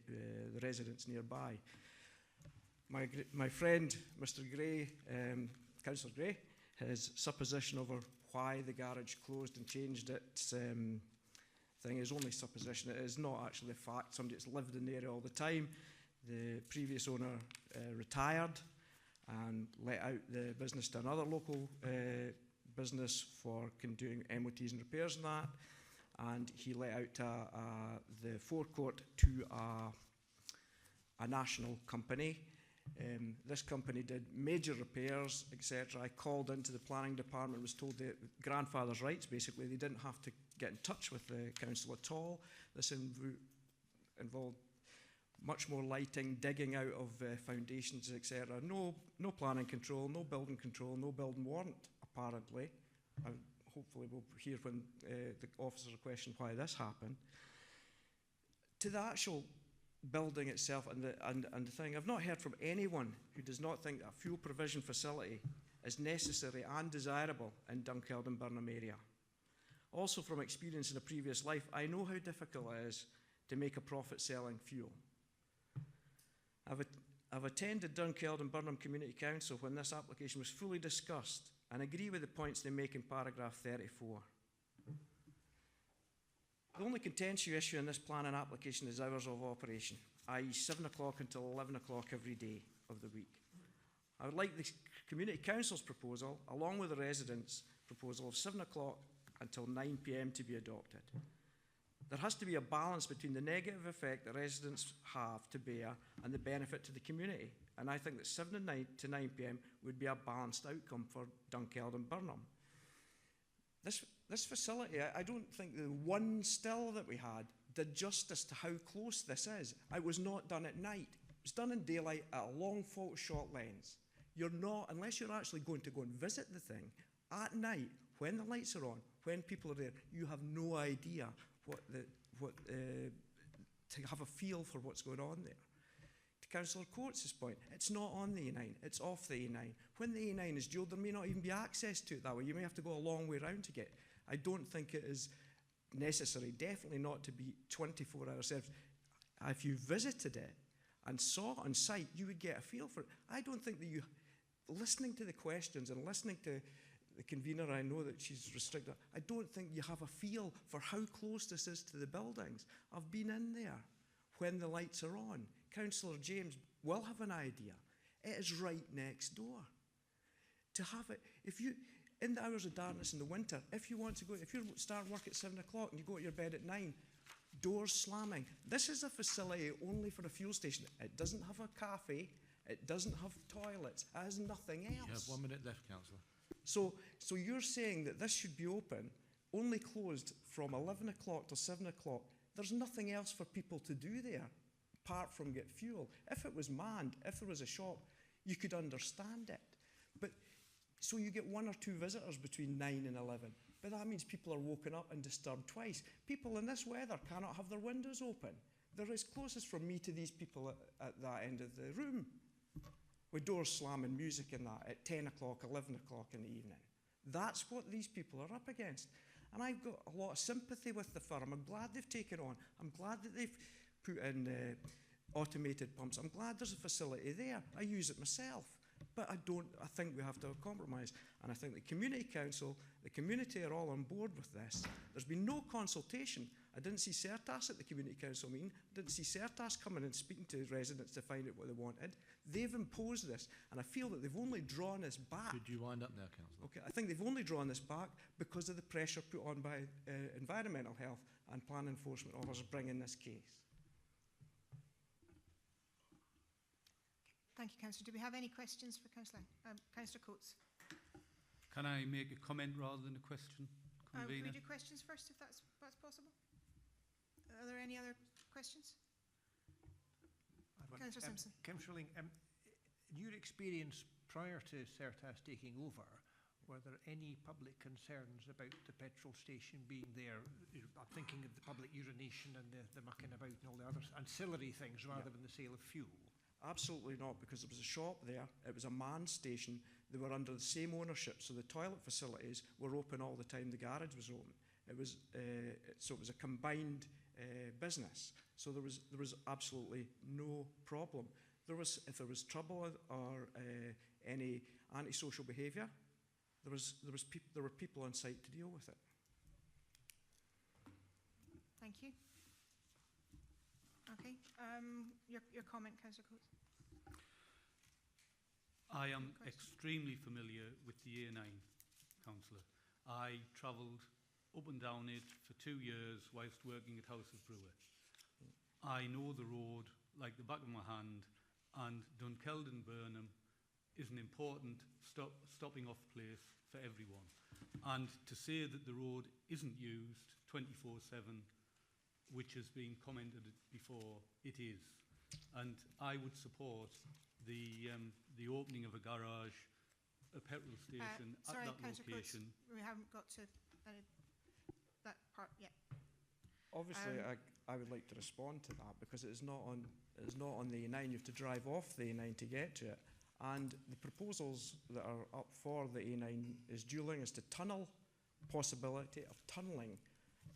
residents nearby. My friend, Mr. Gray, Councillor Gray, his supposition over why the garage closed and changed its thing is only supposition. It is not actually a fact. Somebody that's lived in the area all the time. The previous owner retired and let out the business to another local business for doing MOTs and repairs and that. And he let out the forecourt to a national company. This company did major repairs, etc. I called into the planning department, was told that grandfather's rights, basically. They didn't have to get in touch with the council at all. This involved much more lighting, digging out of foundations, etc. No planning control, no building warrant, apparently. Hopefully we'll hear when the officers are questioned why this happened. To the actual building itself and the thing, I've not heard from anyone who does not think that a fuel provision facility is necessary and desirable in Dunkeld and Birnam area. Also from experience in a previous life, I know how difficult it is to make a profit selling fuel. I've attended Dunkeld and Birnam Community Council when this application was fully discussed and agree with the points they make in paragraph 34. The only contentious issue in this planning application is hours of operation, i.e. 7 o'clock until 11 o'clock every day of the week. I would like the Community Council's proposal, along with the residents' proposal of 7 o'clock until 9 p.m. to be adopted. There has to be a balance between the negative effect that residents have to bear and the benefit to the community. And I think that 7 to 9 p.m. would be a balanced outcome for Dunkeld and Birnam. This facility, I don't think the one still that we had did justice to how close this is. It was not done at night. It was done in daylight at a long photo shot lens. You're not, unless you're actually going to go and visit the thing, at night, when the lights are on, when people are there, you have no idea to have a feel for what's going on there. To Councillor Coates' point, it's not on the A9, it's off the A9. When the A9 is dual, there may not even be access to it that way. You may have to go a long way around to get. I don't think it is necessary, definitely not to be 24-hour service. If you visited it and saw it on site, you would get a feel for it. I don't think that you, listening to the questions and listening to the convener, I know that she's restricted, I don't think you have a feel for how close this is to the buildings. I've been in there when the lights are on. Councillor James will have an idea. It is right next door. To have it, if you, in the hours of darkness in the winter, if you want to go, if you start work at 7 o'clock and you go to your bed at 9, doors slamming. This is a facility only for a fuel station. It doesn't have a cafe. It doesn't have toilets. It has nothing else. You have 1 minute left, Councillor. So you're saying that this should be open, only closed from 11 o'clock to 7 o'clock. There's nothing else for people to do there apart from get fuel. If it was manned, if there was a shop, you could understand it. But so you get 1 or 2 visitors between 9 and 11. But that means people are woken up and disturbed twice. People in this weather cannot have their windows open. They're as closest from me to these people at that end of the room, with doors slamming, music and that, at 10 o'clock, 11 o'clock in the evening. That's what these people are up against. And I've got a lot of sympathy with the firm. I'm glad they've taken on. I'm glad that they've put in automated pumps. I'm glad there's a facility there. I use it myself. But I think we have to have a compromise. And I think the Community Council, the community are all on board with this. There's been no consultation. I didn't see Certas at the Community Council meeting. I didn't see Certas coming and speaking to residents to find out what they wanted. They've imposed this, and I feel that they've only drawn this back. Could you wind up now, Councillor? Okay, I think they've only drawn this back because of the pressure put on by environmental health and plan enforcement officers bringing this case. Thank you, Councillor. Do we have any questions for Councillor Coates? Can I make a comment rather than a question, Can we Convener? do questions first, if that's possible? Are there any other questions? Councillor Simpson. Councillor Ling, in your experience prior to Certas taking over, were there any public concerns about the petrol station being there? I'm thinking of the public urination and the mucking about and all the other ancillary things rather than the sale of fuel. Absolutely not, because there was a shop there, it was a manned station, they were under the same ownership, so the toilet facilities were open all the time the garage was open. It was, so it was a combined business, so there was absolutely no problem. If there was trouble or any antisocial behaviour, there were people on site to deal with it. Thank you. Okay, your comment, Councillor Coates. I am extremely familiar with the A9, Councillor. I travelled up and down it for 2 years whilst working at House of Brewer. I know the road like the back of my hand, and Dunkeld and Birnam is an important stopping off place for everyone. And to say that the road isn't used 24/7, which has been commented before, it is. And I would support the opening of a garage, a petrol station at that location. Coates, we haven't got to that part yet. Obviously, I would like to respond to that, because it's not on the A9. You have to drive off the A9 to get to it. And the proposals that are up for the A9 is dualling, is to tunnel, possibility of tunnelling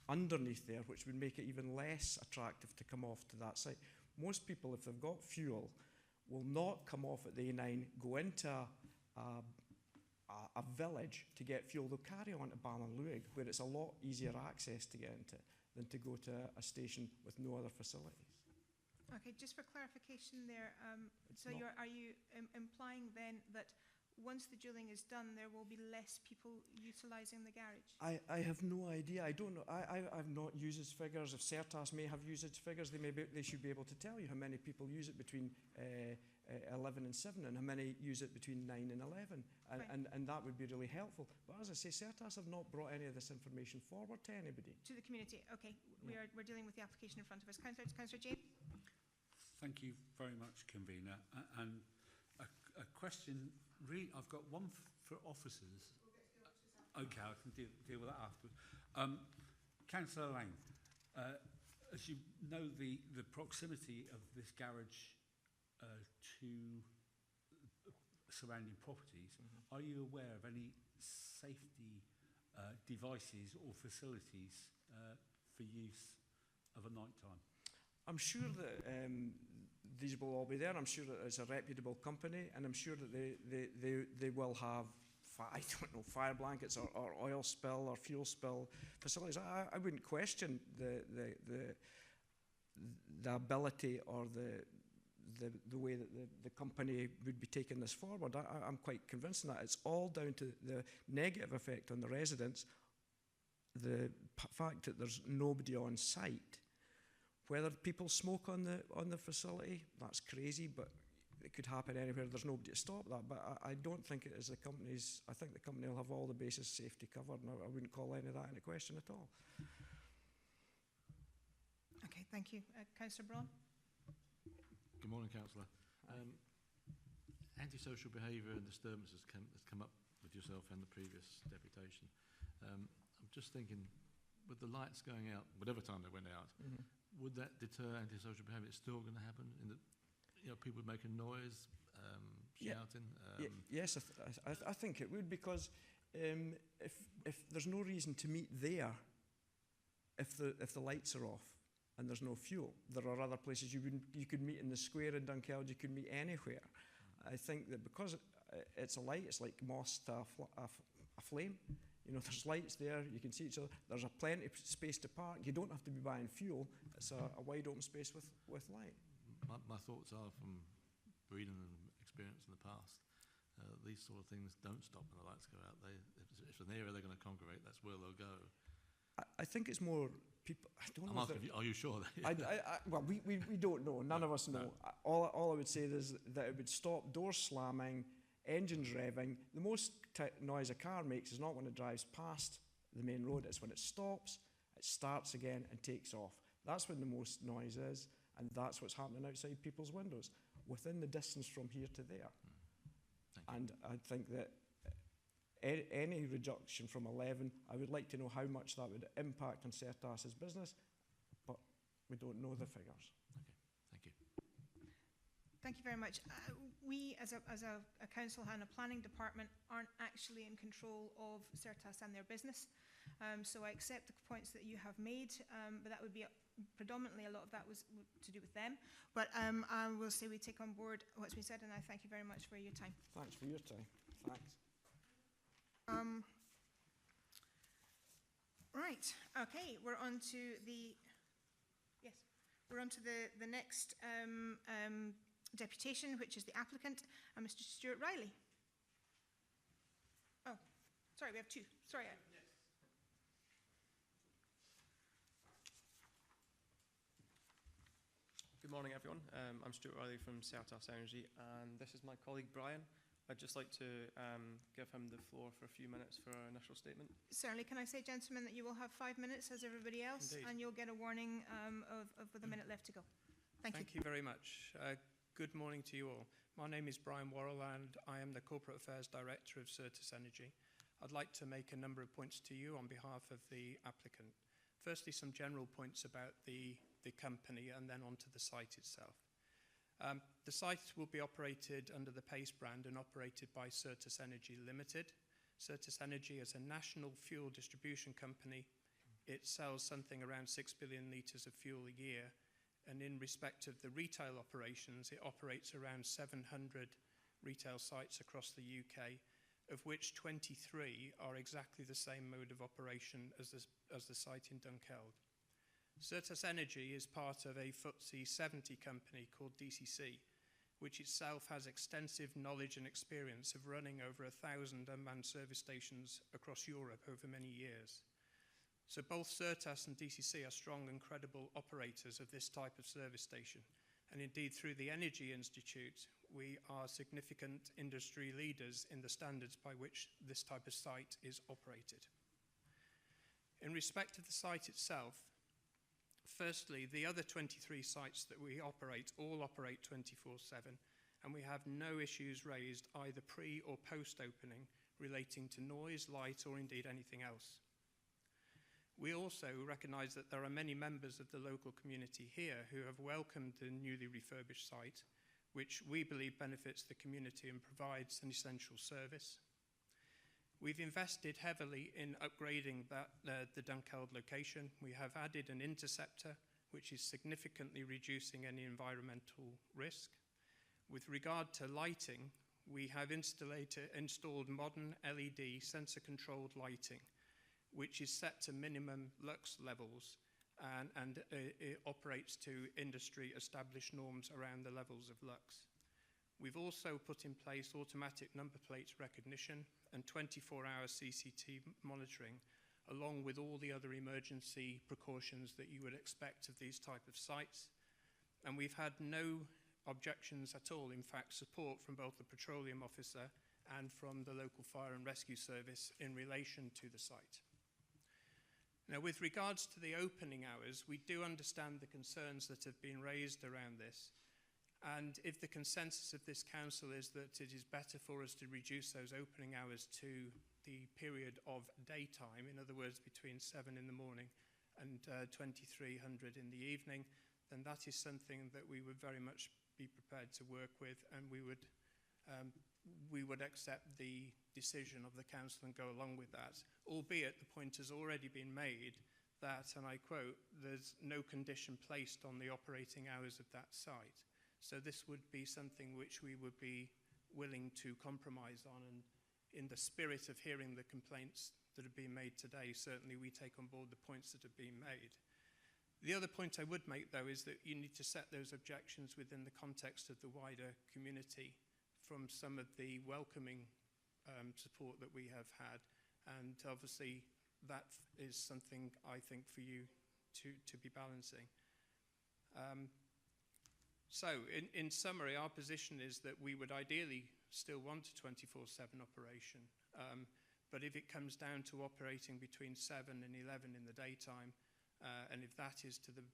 underneath there, which would make it even less attractive to come off to that site. Most people, if they've got fuel, will not come off at the A9, go into a village to get fuel. They'll carry on to Ballinluig, where it's a lot easier access to get into than to go to a station with no other facilities. Okay, just for clarification there, so are you implying then that once the dualling is done, there will be less people utilising the garage? I have no idea. I don't know. I've not usage figures. If Certas may have usage figures, they should be able to tell you how many people use it between 11 and 7 and how many use it between 9 and 11. And that would be really helpful. But as I say, Certas have not brought any of this information forward to anybody. To the community. Okay, we're dealing with the application in front of us. Councillor Jane? Thank you very much, Convener. And a question, I've got one for officers. Okay, I can deal with that afterwards. Councillor Lang, as you know, the proximity of this garage to surrounding properties, are you aware of any safety devices or facilities for use of a night time? I'm sure that these will all be there. I'm sure that it's a reputable company, and I'm sure that they will have, I don't know, fire blankets or oil spill or fuel spill facilities. I wouldn't question the ability or the way that the company would be taking this forward. I'm quite convinced of that. It's all down to the negative effect on the residents, the fact that there's nobody on site. Whether people smoke on the facility, that's crazy, but it could happen anywhere. There's nobody to stop that. But I don't think it is the company's. I think the company will have all the bases safety covered, and I wouldn't call any of that into question at all. Okay, thank you. Councillor Braun? Good morning, Councillor. Antisocial behaviour and disturbance has come up with yourself and the previous deputation. I'm just thinking, with the lights going out, whatever time they went out, would that deter antisocial behaviour? It's still going to happen in that, people making noise, shouting. Yes, I think it would, because if there's no reason to meet there, if the lights are off and there's no fuel, there are other places you could meet in the square in Dunkeld. You could meet anywhere. I think that because it's a light, it's like moss to a flame. There's lights there, you can see each other. There's plenty of space to park. You don't have to be buying fuel. It's a wide open space with light. My thoughts are, from reading and experience in the past, these sort of things don't stop when the lights go out. If it's an area they're going to congregate, that's where they'll go. I think it's more people. I don't know. Are you sure? Well, we don't know. None of us know. All I would say is that it would stop doors slamming, engines revving. The most noise a car makes is not when it drives past the main road. It's when it stops, it starts again and takes off. That's when the most noise is, and that's what's happening outside people's windows, within the distance from here to there. And I think that any reduction from 11, I would like to know how much that would impact on Certas's business, but we don't know the figures. Okay, thank you. Thank you very much. We, as a council and a planning department, aren't actually in control of Certas and their business. So I accept the points that you have made, but that would be predominantly a lot of that was to do with them. But I will say we take on board what's been said, and I thank you very much for your time. Thanks for your time. Thanks. Right. Okay. We're on to the next deputation, which is the applicant, Mr. Stuart Riley. Oh, sorry, we have two. Sorry. Good morning, everyone. I'm Stuart Riley from Certas Energy, and this is my colleague Brian. I'd just like to give him the floor for a few minutes for our initial statement. Certainly. Can I say, gentlemen, that you will have 5 minutes as everybody else, Indeed. and you'll get a warning with a minute left to go. Thank you. Thank you very much. Good morning to you all. My name is Brian Worrell, and I am the Corporate Affairs Director of Certas Energy. I'd like to make a number of points to you on behalf of the applicant. Firstly, some general points about the the company and then onto the site itself. The site will be operated under the PACE brand and operated by Certus Energy Limited. Certus Energy is a national fuel distribution company. It sells something around 6 billion litres of fuel a year, and in respect of the retail operations, it operates around 700 retail sites across the UK, of which 23 are exactly the same mode of operation as the site in Dunkeld. Certus Energy is part of a FTSE 70 company called DCC, which itself has extensive knowledge and experience of running over 1,000 unmanned service stations across Europe over many years. So both Certus and DCC are strong and credible operators of this type of service station. And indeed, through the Energy Institute, we are significant industry leaders in the standards by which this type of site is operated. In respect of the site itself, firstly, the other 23 sites that we operate all operate 24/7, and we have no issues raised either pre or post-opening relating to noise, light, or indeed anything else. We also recognise that there are many members of the local community here who have welcomed the newly refurbished site, which we believe benefits the community and provides an essential service. We've invested heavily in upgrading the Dunkeld location. We have added an interceptor, which is significantly reducing any environmental risk. With regard to lighting, we have installed modern LED sensor-controlled lighting, which is set to minimum lux levels and it operates to industry-established norms around the levels of lux. We've also put in place automatic number plate recognition and 24-hour CCTV monitoring, along with all the other emergency precautions that you would expect of these type of sites. And we've had no objections at all, in fact, support from both the petroleum officer and from the local fire and rescue service in relation to the site. Now, with regards to the opening hours, we do understand the concerns that have been raised around this. And if the consensus of this council is that it is better for us to reduce those opening hours to the period of daytime, in other words, between 7 in the morning and 2300 in the evening, then that is something that we would very much be prepared to work with, and we would accept the decision of the council and go along with that, albeit the point has already been made that, and I quote, there's no condition placed on the operating hours of that site. So this would be something which we would be willing to compromise on, and in the spirit of hearing the complaints that have been made today, certainly we take on board the points that have been made. The other point I would make, though, is that you need to set those objections within the context of the wider community from some of the welcoming support that we have had, and obviously that is something I think for you to be balancing. So, in summary, our position is that we would ideally still want a 24/7 operation, but if it comes down to operating between 7 and 11 in the daytime, and if that is to the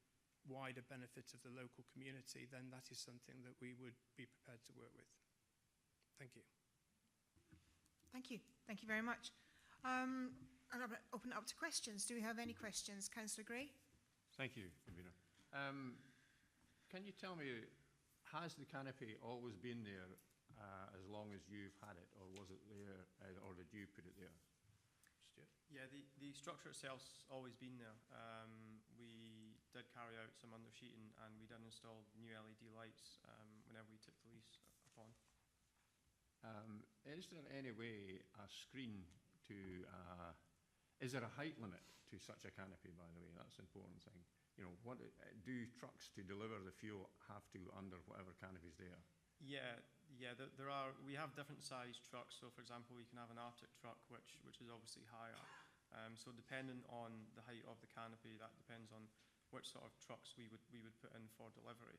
wider benefit of the local community, then that is something that we would be prepared to work with. Thank you. Thank you. Thank you very much. I'm going to open it up to questions. Do we have any questions? Councillor Gray? Thank you, Convener. Can you tell me, has the canopy always been there as long as you've had it, or was it there, or did you put it there? Stuart? Yeah, the structure itself's always been there. We did carry out some undersheeting, and we did install new LED lights whenever we took the lease upon. Is there any way a screen to, is there a height limit to such a canopy, by the way? That's an important thing. You know, what do trucks to deliver the fuel have to under whatever canopy is there? Yeah, there are. We have different sized trucks. So, for example, we can have an Arctic truck, which is obviously higher. So, depending on the height of the canopy, that depends on which sort of trucks we would put in for delivery.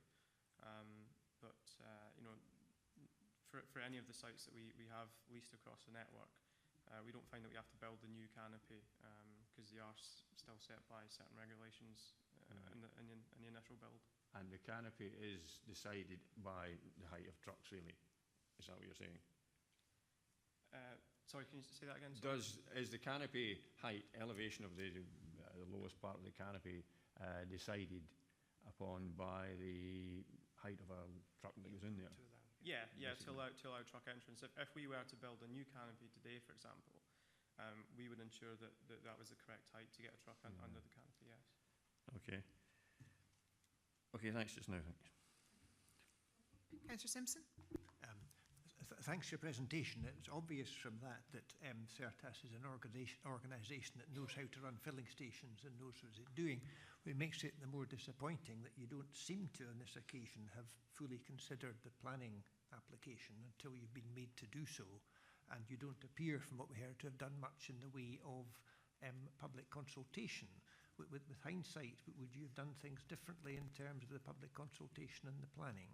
You know, for any of the sites that we have leased across the network, we don't find that we have to build a new canopy because they are still set by certain regulations in the initial build. And the canopy is decided by the height of trucks, really? Is that what you're saying? Sorry, can you say that again? Is the canopy height, elevation of the lowest part of the canopy decided upon by the height of a truck that goes in there. Yeah, basically. to allow truck entrance. If we were to build a new canopy today, for example, we would ensure that was the correct height to get a truck under the canopy, yes. Okay. Okay, thanks just now, thanks. Councillor Simpson? Thanks for your presentation. It's obvious from that CERTAS is an organisation that knows how to run filling stations and knows what it's doing. It makes it the more disappointing that you don't seem to, on this occasion, have fully considered the planning application until you've been made to do so. And you don't appear, from what we heard, to have done much in the way of public consultation. With hindsight, would you have done things differently in terms of the public consultation and the planning?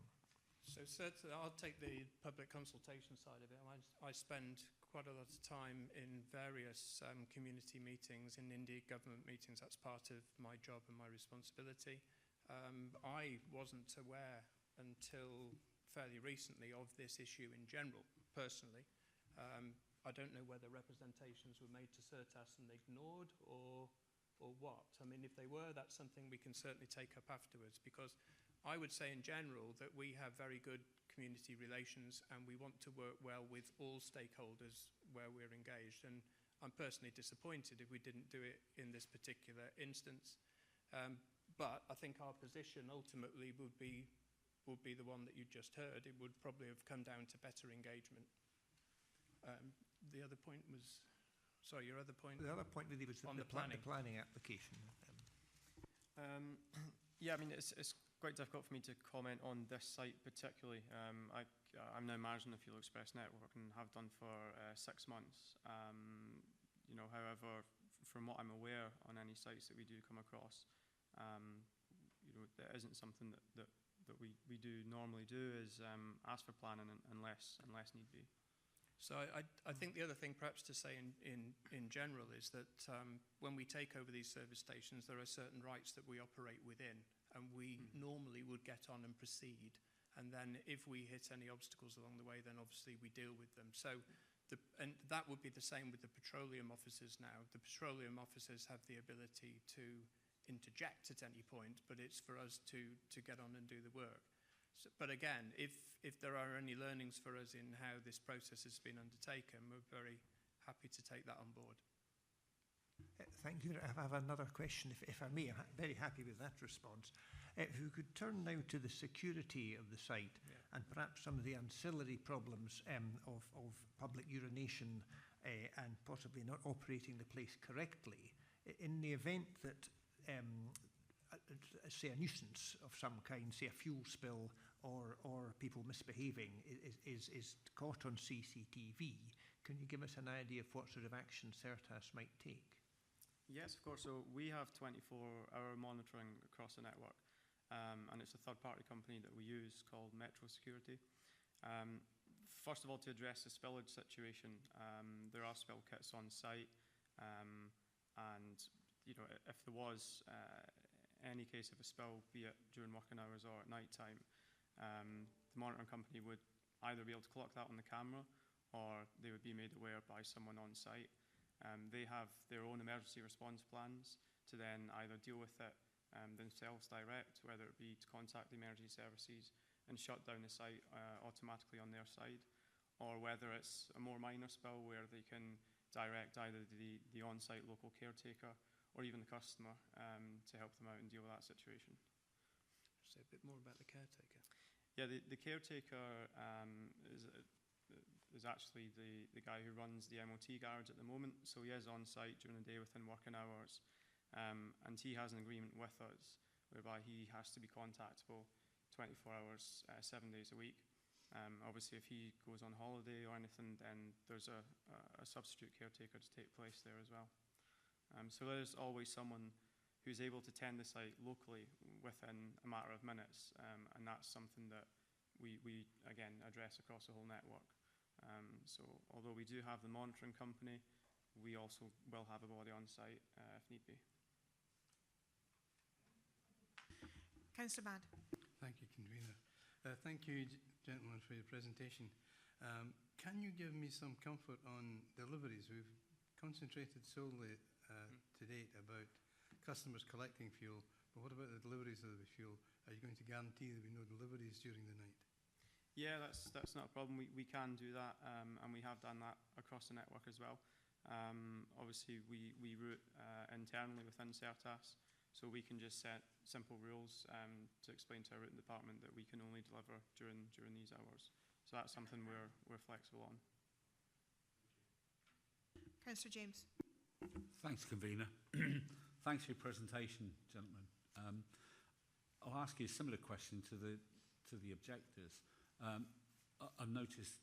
So certainly, I'll take the public consultation side of it. I spend quite a lot of time in various community meetings and indeed government meetings. That's part of my job and my responsibility. I wasn't aware until fairly recently of this issue in general, personally. I don't know whether representations were made to CERTAS and ignored or what. I mean, if they were, that's something we can certainly take up afterwards, because I would say in general that we have very good community relations and we want to work well with all stakeholders where we're engaged. And I'm personally disappointed if we didn't do it in this particular instance. But I think our position ultimately would be the one that you just heard. It would probably have come down to better engagement. The other point was, sorry, your other point? The other point really was on the planning application. Yeah, I mean, it's quite difficult for me to comment on this site particularly. I'm now managing the Fuel Express network and have done for 6 months. You know, however, from what I'm aware on any sites that we do come across, you know, there isn't something that we do normally do is ask for planning unless need be. So I think the other thing perhaps to say in general is that when we take over these service stations, there are certain rights that we operate within, and we normally would get on and proceed. And then if we hit any obstacles along the way, then obviously we deal with them. So, and that would be the same with the petroleum officers now. The petroleum officers have the ability to interject at any point, but it's for us to get on and do the work. So, but again, if there are any learnings for us in how this process has been undertaken, we're very happy to take that on board. Thank you. I have another question, if I may. I'm very happy with that response. If we could turn now to the security of the site and perhaps some of the ancillary problems of public urination and possibly not operating the place correctly, in the event that, say, a nuisance of some kind, say a fuel spill or people misbehaving is caught on CCTV, can you give us an idea of what sort of action CERTAS might take? Yes, of course. So we have 24-hour monitoring across the network, and it's a third-party company that we use called Metro Security. First of all, to address the spillage situation, there are spill kits on site, and you know, if there was any case of a spill, be it during working hours or at night time, the monitoring company would either be able to clock that on the camera, or they would be made aware by someone on site. They have their own emergency response plans to then either deal with it themselves direct, whether it be to contact the emergency services and shut down the site automatically on their side, or whether it's a more minor spill where they can direct either the on-site local caretaker or even the customer to help them out and deal with that situation. Say a bit more about the caretaker. Yeah, the caretaker is actually the guy who runs the MOT garage at the moment. So he is on site during the day within working hours. And he has an agreement with us whereby he has to be contactable 24 hours, 7 days a week. Obviously, if he goes on holiday or anything, then there's a substitute caretaker to take place there as well. So there's always someone who's able to tend the site locally within a matter of minutes. And that's something that we again, address across the whole network. So although we do have the monitoring company, we also will have a body on site if need be. Councillor Bad. Thank you, Convener. Thank you, gentlemen, for your presentation. Can you give me some comfort on deliveries? We've concentrated solely to date about customers collecting fuel, But what about the deliveries of the fuel? Are you going to guarantee there will be no deliveries during the night? Yeah, that's not a problem. We can do that, and we have done that across the network as well. Obviously, we route internally within CERTAS, so we can just set simple rules to explain to our routing department that we can only deliver during these hours. So that's something we're flexible on. Councillor James. Thanks, Convener. Thanks for your presentation, gentlemen. I'll ask you a similar question to the objectors. I've noticed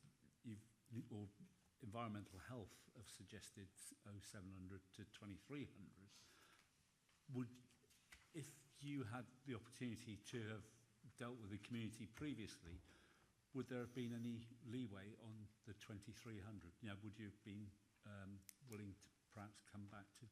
or Environmental Health have suggested 0700 to 2300. If you had the opportunity to have dealt with the community previously, would there have been any leeway on the 2300? You know, would you have been willing to perhaps come back to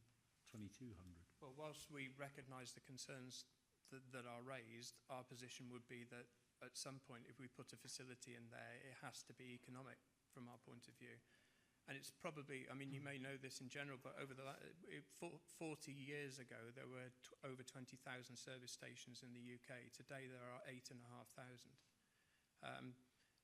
2200? Well, whilst we recognise the concerns that are raised, our position would be that at some point, if we put a facility in there, it has to be economic from our point of view. And it's probably, I mean, you may know this in general, but over the 40 years ago, there were over 20,000 service stations in the UK. Today, there are 8,500.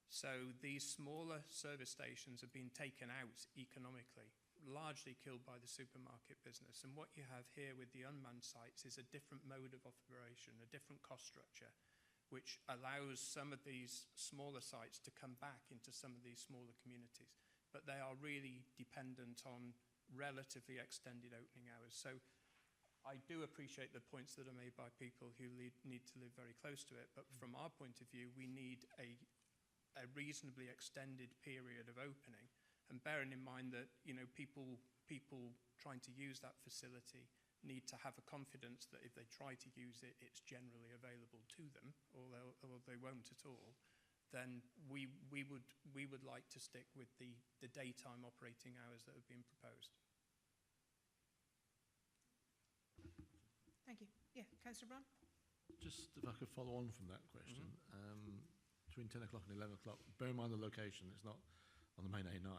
So these smaller service stations have been taken out economically, largely killed by the supermarket business. And what you have here with the unmanned sites is a different mode of operation, a different cost structure, which allows some of these smaller sites to come back into some of these smaller communities. But they are really dependent on relatively extended opening hours. So I do appreciate the points that are made by people who need to live very close to it. But from our point of view, we need a reasonably extended period of opening. And bearing in mind that, you know, people trying to use that facility need to have a confidence that if they try to use it, it's generally available to them, or they won't at all, then we would like to stick with the daytime operating hours that have been proposed. Thank you. Yeah, Councillor Brown. Just if I could follow on from that question, between 10 o'clock and 11 o'clock, bear in mind the location, it's not on the main A9.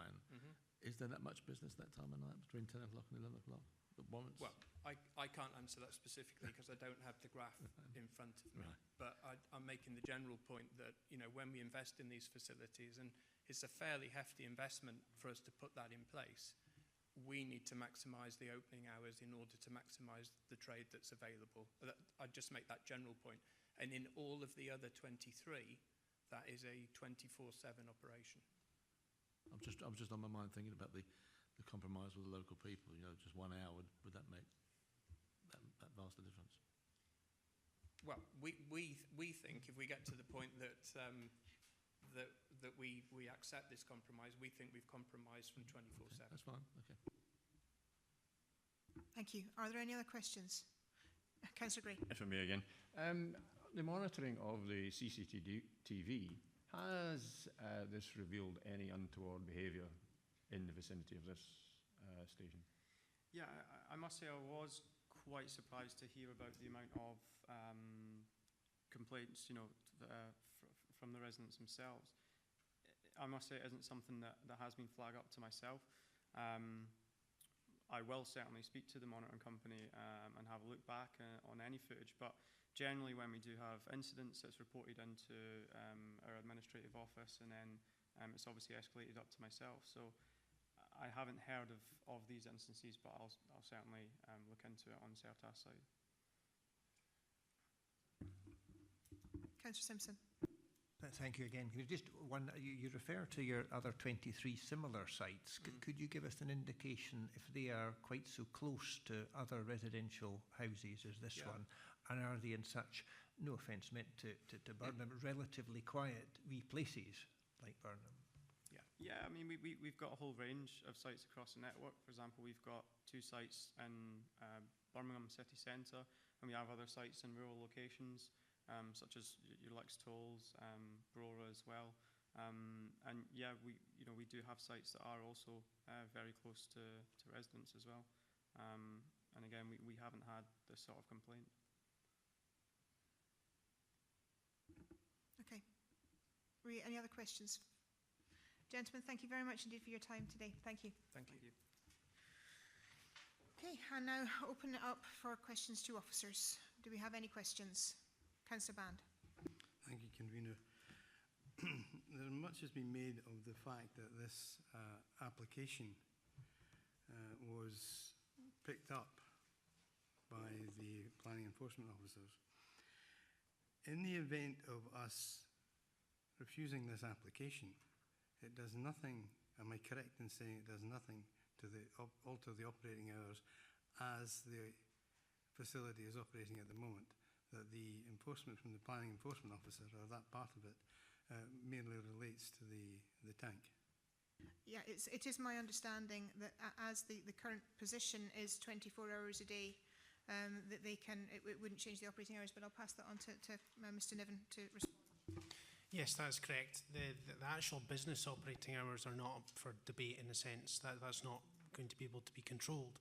Is there that much business that time of night between 10 o'clock and 11 o'clock? Well, I can't answer that specifically because I don't have the graph in front of me. Right. But I'm making the general point that, you know, when we invest in these facilities, and it's a fairly hefty investment for us to put that in place, we need to maximise the opening hours in order to maximise the trade that's available. I'd just make that general point. And in all of the other 23, that is a 24/7 operation. I'm just on my mind thinking about the compromise with the local people. You know, just 1 hour, would that make that vast a difference? Well, we think if we get to the point that that we accept this compromise, we think we've compromised from 24/7. That's fine. Okay. Thank you. Are there any other questions? Councillor Gray. If I may again. The monitoring of the CCTV, has this revealed any untoward behaviour in the vicinity of this station? Yeah, I must say I was quite surprised to hear about the amount of complaints, you know, from the residents themselves. I must say it isn't something that has been flagged up to myself. I will certainly speak to the monitoring company and have a look back on any footage, but generally when we do have incidents, it's reported into our administrative office, and then it's obviously escalated up to myself. So I haven't heard of these instances, but I'll certainly look into it on CERTAS side. Councillor Simpson. Thank you again. Just one, you refer to your other 23 similar sites. Could you give us an indication if they are quite so close to other residential houses as this one? And are they in such, no offence meant to Birnam, relatively quiet wee places like Birnam? Yeah, I mean, we've got a whole range of sites across the network. For example, we've got 2 sites in Birmingham city centre, and we have other sites in rural locations, such as your Lex Tolls, Brora as well. And yeah, we do have sites that are also very close to residents as well. And again, we haven't had this sort of complaint. Okay. Any other questions? Gentlemen, thank you very much indeed for your time today. Thank you. Thank you. Okay, and now open it up for questions to officers. Do we have any questions? Councillor Band. Thank you, Convener. Much has been made of the fact that this application was picked up by the planning enforcement officers. In the event of us refusing this application, it does nothing, am I correct in saying it does nothing to alter the operating hours as the facility is operating at the moment, that the enforcement from the planning enforcement officer, or that part of it, merely relates to the tank? Yeah, it is my understanding that as the current position is 24 hours a day, that they can, it wouldn't change the operating hours, but I'll pass that on to Mr Niven to respond. Yes, that's correct. The actual business operating hours are not up for debate in a sense. That's not going to be able to be controlled.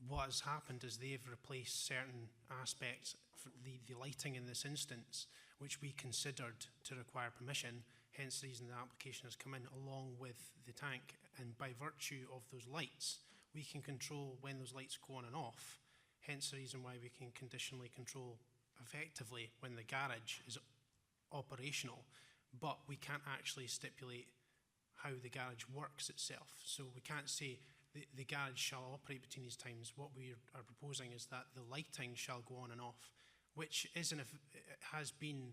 What has happened is they've replaced certain aspects, the lighting in this instance, which we considered to require permission, hence the reason the application has come in along with the tank. And by virtue of those lights, we can control when those lights go on and off, hence the reason why we can conditionally control effectively when the garage is operational, but we can't actually stipulate how the garage works itself. So we can't say the garage shall operate between these times. What we are proposing is that the lighting shall go on and off, which has been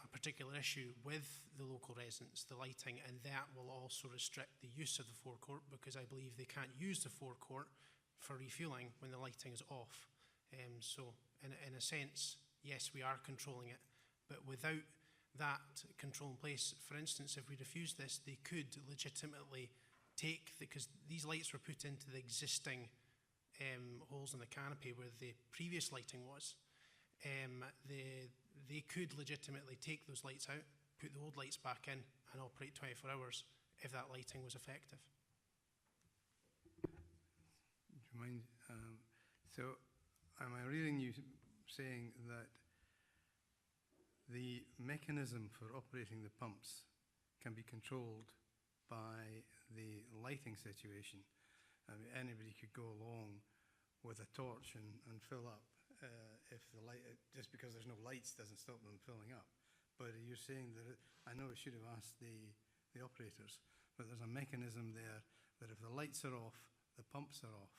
a particular issue with the local residents, the lighting, and that will also restrict the use of the forecourt, because I believe they can't use the forecourt for refuelling when the lighting is off. So in a sense, yes, we are controlling it, but without that control in place, for instance, if we refuse this, they could legitimately take, because these lights were put into the existing holes in the canopy where the previous lighting was, they could legitimately take those lights out, put the old lights back in and operate 24 hours if that lighting was effective. Do you mind? So am I reading you saying that the mechanism for operating the pumps can be controlled by the lighting situation? I mean, anybody could go along with a torch and fill up. If the light, just because there's no lights doesn't stop them filling up. But you're saying that, I know I should have asked the operators, but there's a mechanism there that if the lights are off, the pumps are off.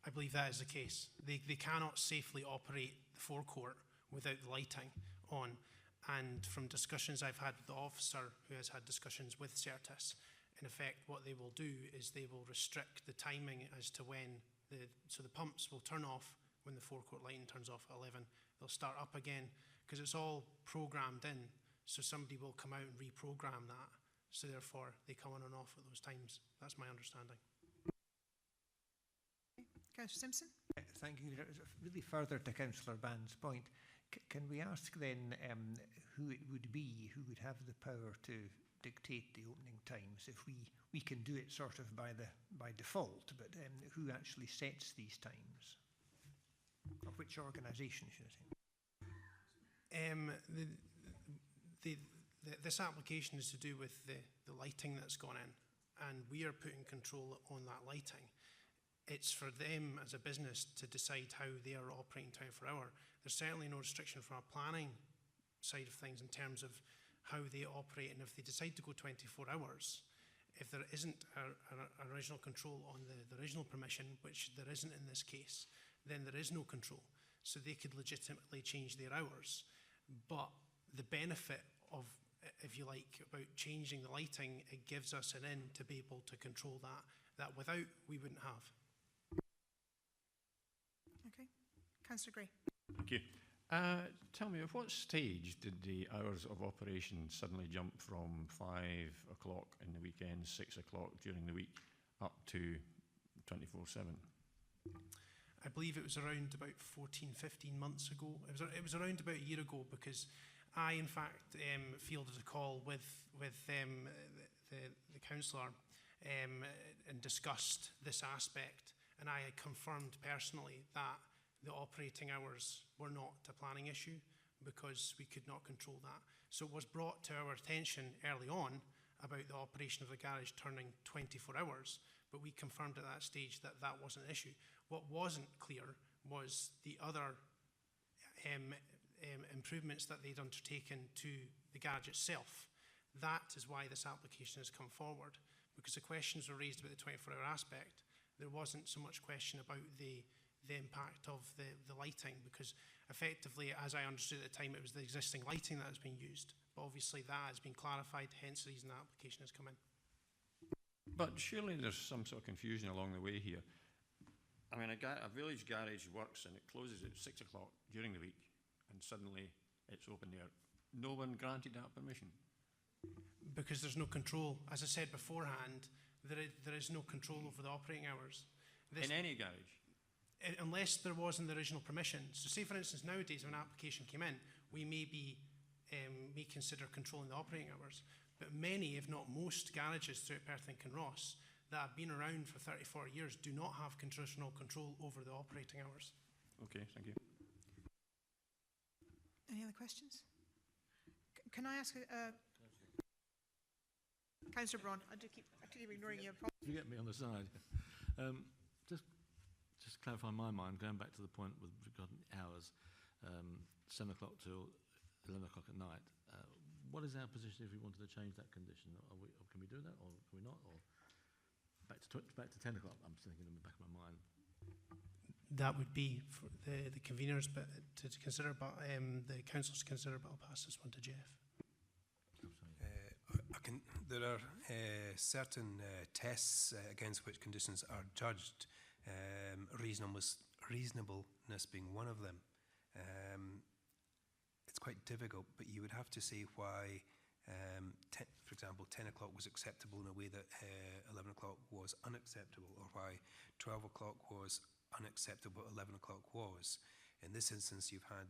I believe that is the case. They cannot safely operate the forecourt without the lighting on. And from discussions I've had with the officer who has had discussions with Certis, in effect what they will do is they will restrict the timing as to when so the pumps will turn off when the forecourt lighting turns off at 11. They'll start up again because it's all programmed in, so somebody will come out and reprogram that, so therefore they come on and off at those times. That's my understanding. Councillor Simpson. Thank you. Really further to Councillor Band's point, can we ask then who it would be who would have the power to dictate the opening times? If we can do it sort of by default, but who actually sets these times? Or which organisation, should I say? This application is to do with the lighting that's gone in, and we are putting control on that lighting. It's for them as a business to decide how they are operating 24 hour. There's certainly no restriction from a planning side of things in terms of how they operate, and if they decide to go 24 hours, if there isn't an original control on the original permission, which there isn't in this case, then there is no control. So they could legitimately change their hours. But the benefit of, if you like, about changing the lighting, it gives us an in to be able to control that without we wouldn't have. Okay. Councillor Gray. Thank you. Tell me, at what stage did the hours of operation suddenly jump from 5 o'clock in the weekend, 6 o'clock during the week, up to 24/7? I believe it was around about 14, 15 months ago. It was around about a year ago, because I, in fact, fielded a call with the councillor and discussed this aspect, and I had confirmed personally that the operating hours were not a planning issue because we could not control that. So it was brought to our attention early on about the operation of the garage turning 24 hours, but we confirmed at that stage that that wasn't an issue. What wasn't clear was the other improvements that they'd undertaken to the garage itself. That is why this application has come forward, because the questions were raised about the 24-hour aspect. There wasn't so much question about the impact of the lighting, because effectively, as I understood at the time, it was the existing lighting that has been used. But obviously that has been clarified, hence the reason the application has come in. But surely there's some sort of confusion along the way here. I mean, a village garage works and it closes at 6 o'clock during the week, and suddenly it's open there. No one granted that permission? Because there's no control. As I said beforehand, there is no control over the operating hours. In any garage? Unless there was in the original permission. So say, for instance, nowadays when an application came in, we may consider controlling the operating hours. But many, if not most, garages throughout Perth and Kinross that have been around for 34 years do not have traditional control over the operating hours. Okay, thank you. Any other questions? Can I ask Councillor Braun? I keep ignoring you. You get me on the side. Just to clarify my mind, going back to the point with regarding hours, 7 o'clock till 11 o'clock at night. What is our position if we wanted to change that condition? Can we do that, or can we not? Or back to 10 o'clock? I'm thinking in the back of my mind. That would be for the conveners, but to consider, but the councils to consider. But I'll pass this one to Jeff. There are certain tests against which conditions are judged, reasonableness being one of them. It's quite difficult, but you would have to say why, for example, 10 o'clock was acceptable in a way that 11 o'clock was unacceptable, or why 12 o'clock was unacceptable, 11 o'clock was. In this instance, you've had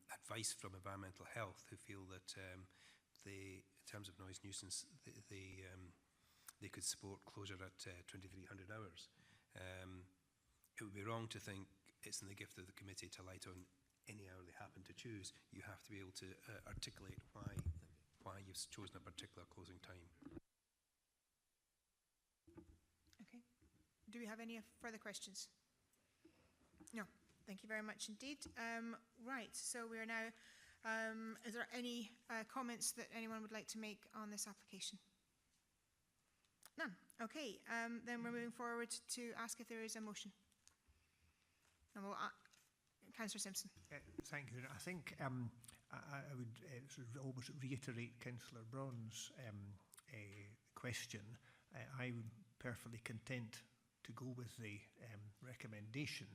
advice from environmental health who feel that in terms of noise nuisance, they could support closure at 2300 hours. It would be wrong to think it's in the gift of the committee to light on any hour they happen to choose. You have to be able to articulate why you've chosen a particular closing time. Okay. Do we have any further questions? No. Thank you very much indeed. Right, so we are now, is there any comments that anyone would like to make on this application? None. Okay, then we're moving forward to ask if there is a motion. And we'll, Councillor Simpson. Thank you. I think I would sort of almost reiterate Councillor Braun's question. I'm perfectly content to go with the recommendation,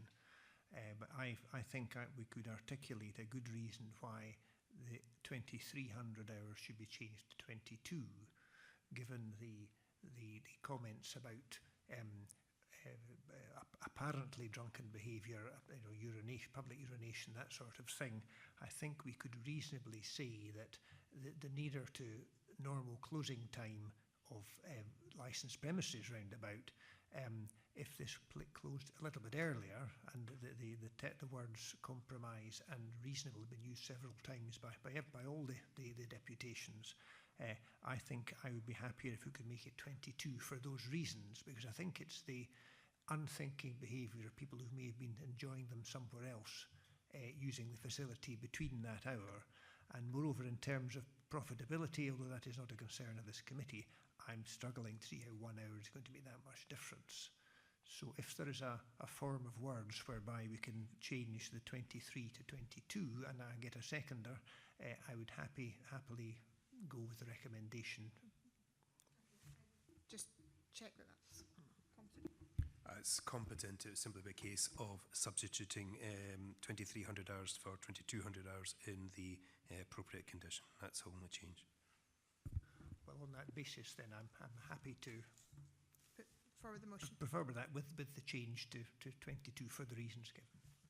but I think we could articulate a good reason why the 2300 hours should be changed to 22, given the comments about apparently drunken behaviour, urination, public urination, that sort of thing. I think we could reasonably say that the nearer to normal closing time of licensed premises roundabout, if this closed a little bit earlier, and the words compromise and reasonable have been used several times by all the deputations, I think I would be happier if we could make it 22 for those reasons, because I think it's the unthinking behaviour of people who may have been enjoying them somewhere else, using the facility between that hour. And moreover, in terms of profitability, although that is not a concern of this committee, I'm struggling to see how 1 hour is going to make that much difference. So if there is a form of words whereby we can change the 23 to 22 and I get a seconder, I would happily go with the recommendation. Just check that that's competent. It's competent. It would simply be a case of substituting 2300 hours for 2200 hours in the appropriate condition. That's the only change. Well, on that basis, then I'm happy to put forward the motion. Prefer that with the change to 22 for the reasons given.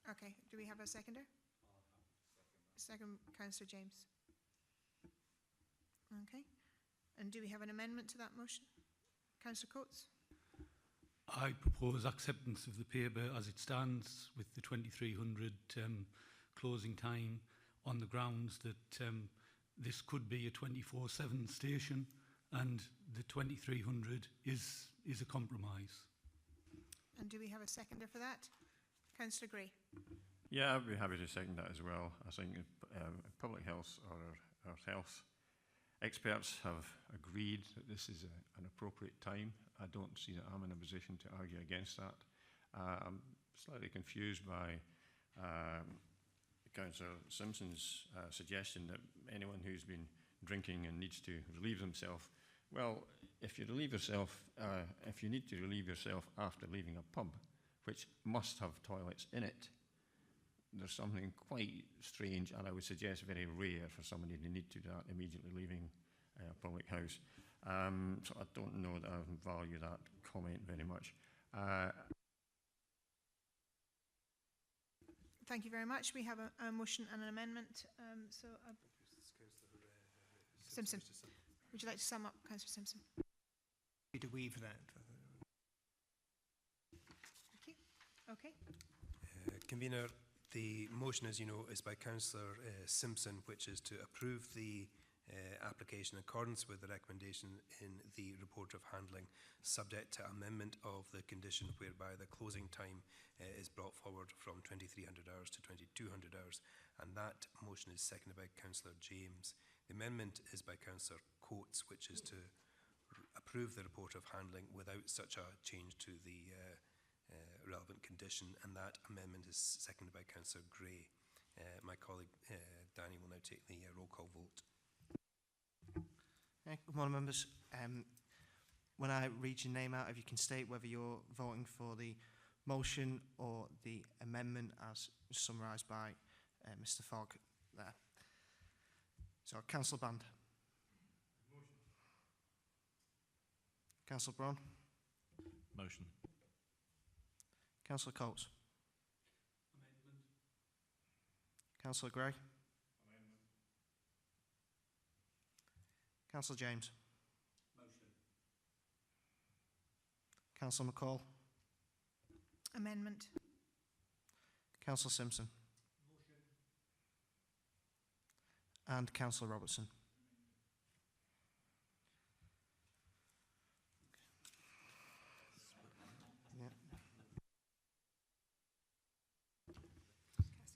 Okay. Do we have a seconder? Second, Councillor James. Okay. And do we have an amendment to that motion? Councillor Coates? I propose acceptance of the paper as it stands with the 2300 closing time, on the grounds that this could be a 24/7 station and the 2300 is a compromise. And do we have a seconder for that? Councillor Gray. Yeah, I'd be happy to second that as well. I think public health or our health experts have agreed that this is an appropriate time. I don't see that I'm in a position to argue against that. I'm slightly confused by Councillor Simpson's suggestion that anyone who's been drinking and needs to relieve themselves. Well, if you relieve yourself, if you need to relieve yourself after leaving a pub, which must have toilets in it, there's something quite strange, and I would suggest very rare for somebody to need to do that immediately leaving a public house. So I don't know that I value that comment very much. Thank you very much. We have a motion and an amendment. Simpson, would you like to sum up, Councillor Simpson? To waive that. Thank you. Okay. Convener, the motion, as you know, is by Councillor Simpson, which is to approve the application in accordance with the recommendation in the report of handling, subject to amendment of the condition whereby the closing time is brought forward from 2300 hours to 2200 hours, and that motion is seconded by Councillor James. The amendment is by Councillor Coates, which is to approve the report of handling without such a change to the relevant condition, and that amendment is seconded by Councillor Gray. My colleague Danny will now take the roll call vote. Good morning, members. When I read your name out, if you can state whether you're voting for the motion or the amendment as summarised by Mr. Fogg there. So, Councillor Band. Motion. Councillor Brown. Motion. Councillor Coates. Amendment. Councillor Gray. Amendment. Councillor James. Motion. Councillor McCall. Amendment. Councillor Simpson. Motion. And Councillor Robertson.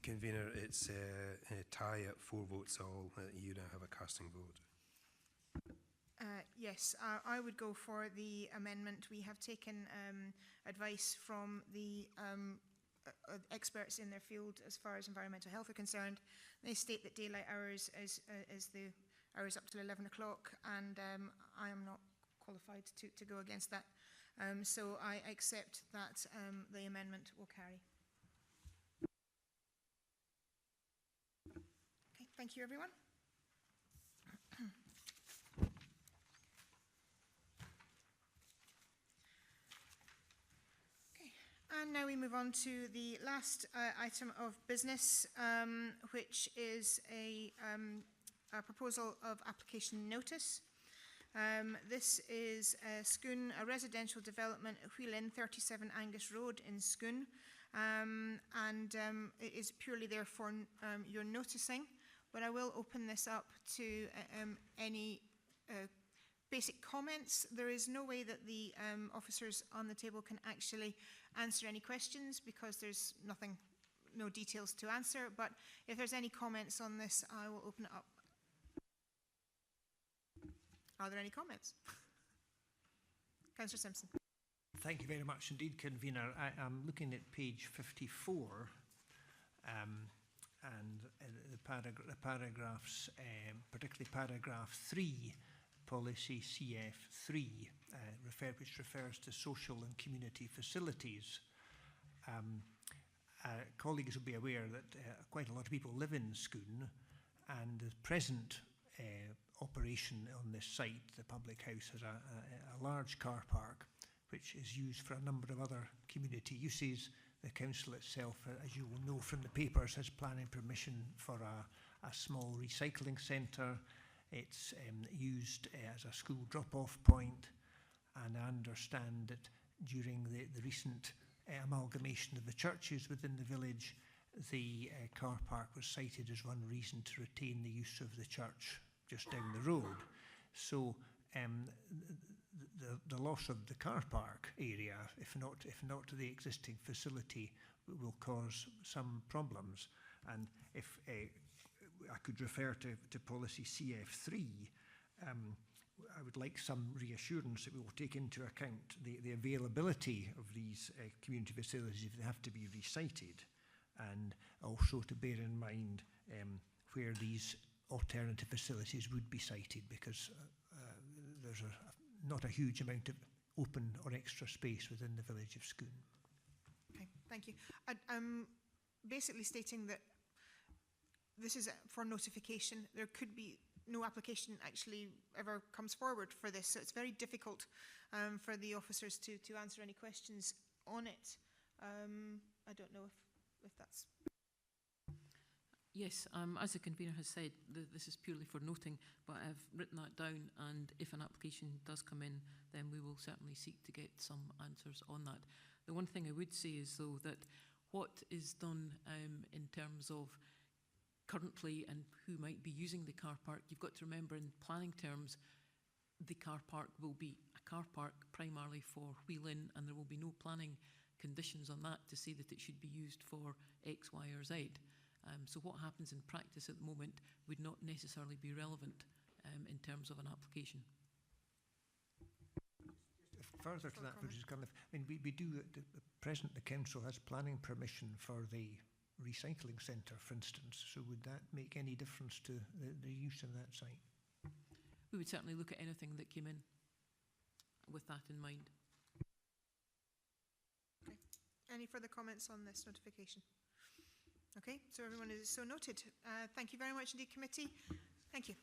Convener, it's a tie at 4 votes all. You now have a casting vote. Yes, I would go for the amendment. We have taken advice from the experts in their field as far as environmental health are concerned. They state that daylight hours is the hours up till 11 o'clock, and I am not qualified to go against that. So I accept that the amendment will carry. Okay, thank you, everyone. And now we move on to the last item of business, which is a proposal of application notice. This is Scone, a residential development at Wheel Inn, 37 Angus Road in Scone, and it is purely there for your noticing, but I will open this up to any basic comments. There is no way that the officers on the table can actually answer any questions because there's no details to answer, but if there's any comments on this, I will open it up. Are there any comments? Councillor Simpson. Thank you very much indeed, Convener. I am looking at page 54 and the paragraphs, particularly paragraph 3, policy CF3, which refers to social and community facilities. Colleagues will be aware that quite a lot of people live in Scone, and the present operation on this site, the public house, has a large car park which is used for a number of other community uses. The council itself, as you will know from the papers, has planning permission for a small recycling centre. It's used as a school drop-off point, and I understand that during the recent amalgamation of the churches within the village, the car park was cited as one reason to retain the use of the church just down the road. So the loss of the car park area, if not the existing facility, will cause some problems. And if I could refer to policy CF3, I would like some reassurance that we will take into account the availability of these community facilities if they have to be recited, and also to bear in mind where these alternative facilities would be sited, because there's not a huge amount of open or extra space within the village of Scone. Okay, thank you. I'm basically stating that this is for notification. There could be no application actually ever comes forward for this, so it's very difficult for the officers to answer any questions on it. I don't know if that's... Yes, as the convener has said, this is purely for noting, but I've written that down, and if an application does come in, then we will certainly seek to get some answers on that. The one thing I would say is, though, that what is done in terms of currently and who might be using the car park, you've got to remember in planning terms, the car park will be a car park primarily for wheel-in, and there will be no planning conditions on that to say that it should be used for X, Y or Z. So what happens in practice at the moment would not necessarily be relevant in terms of an application. Further to that, we do at the present, the council has planning permission for the recycling centre, for instance. So would that make any difference to the use of that site? We would certainly look at anything that came in with that in mind. Okay. Any further comments on this notification? Okay, so everyone is so noted. Thank you very much indeed, committee. Thank you.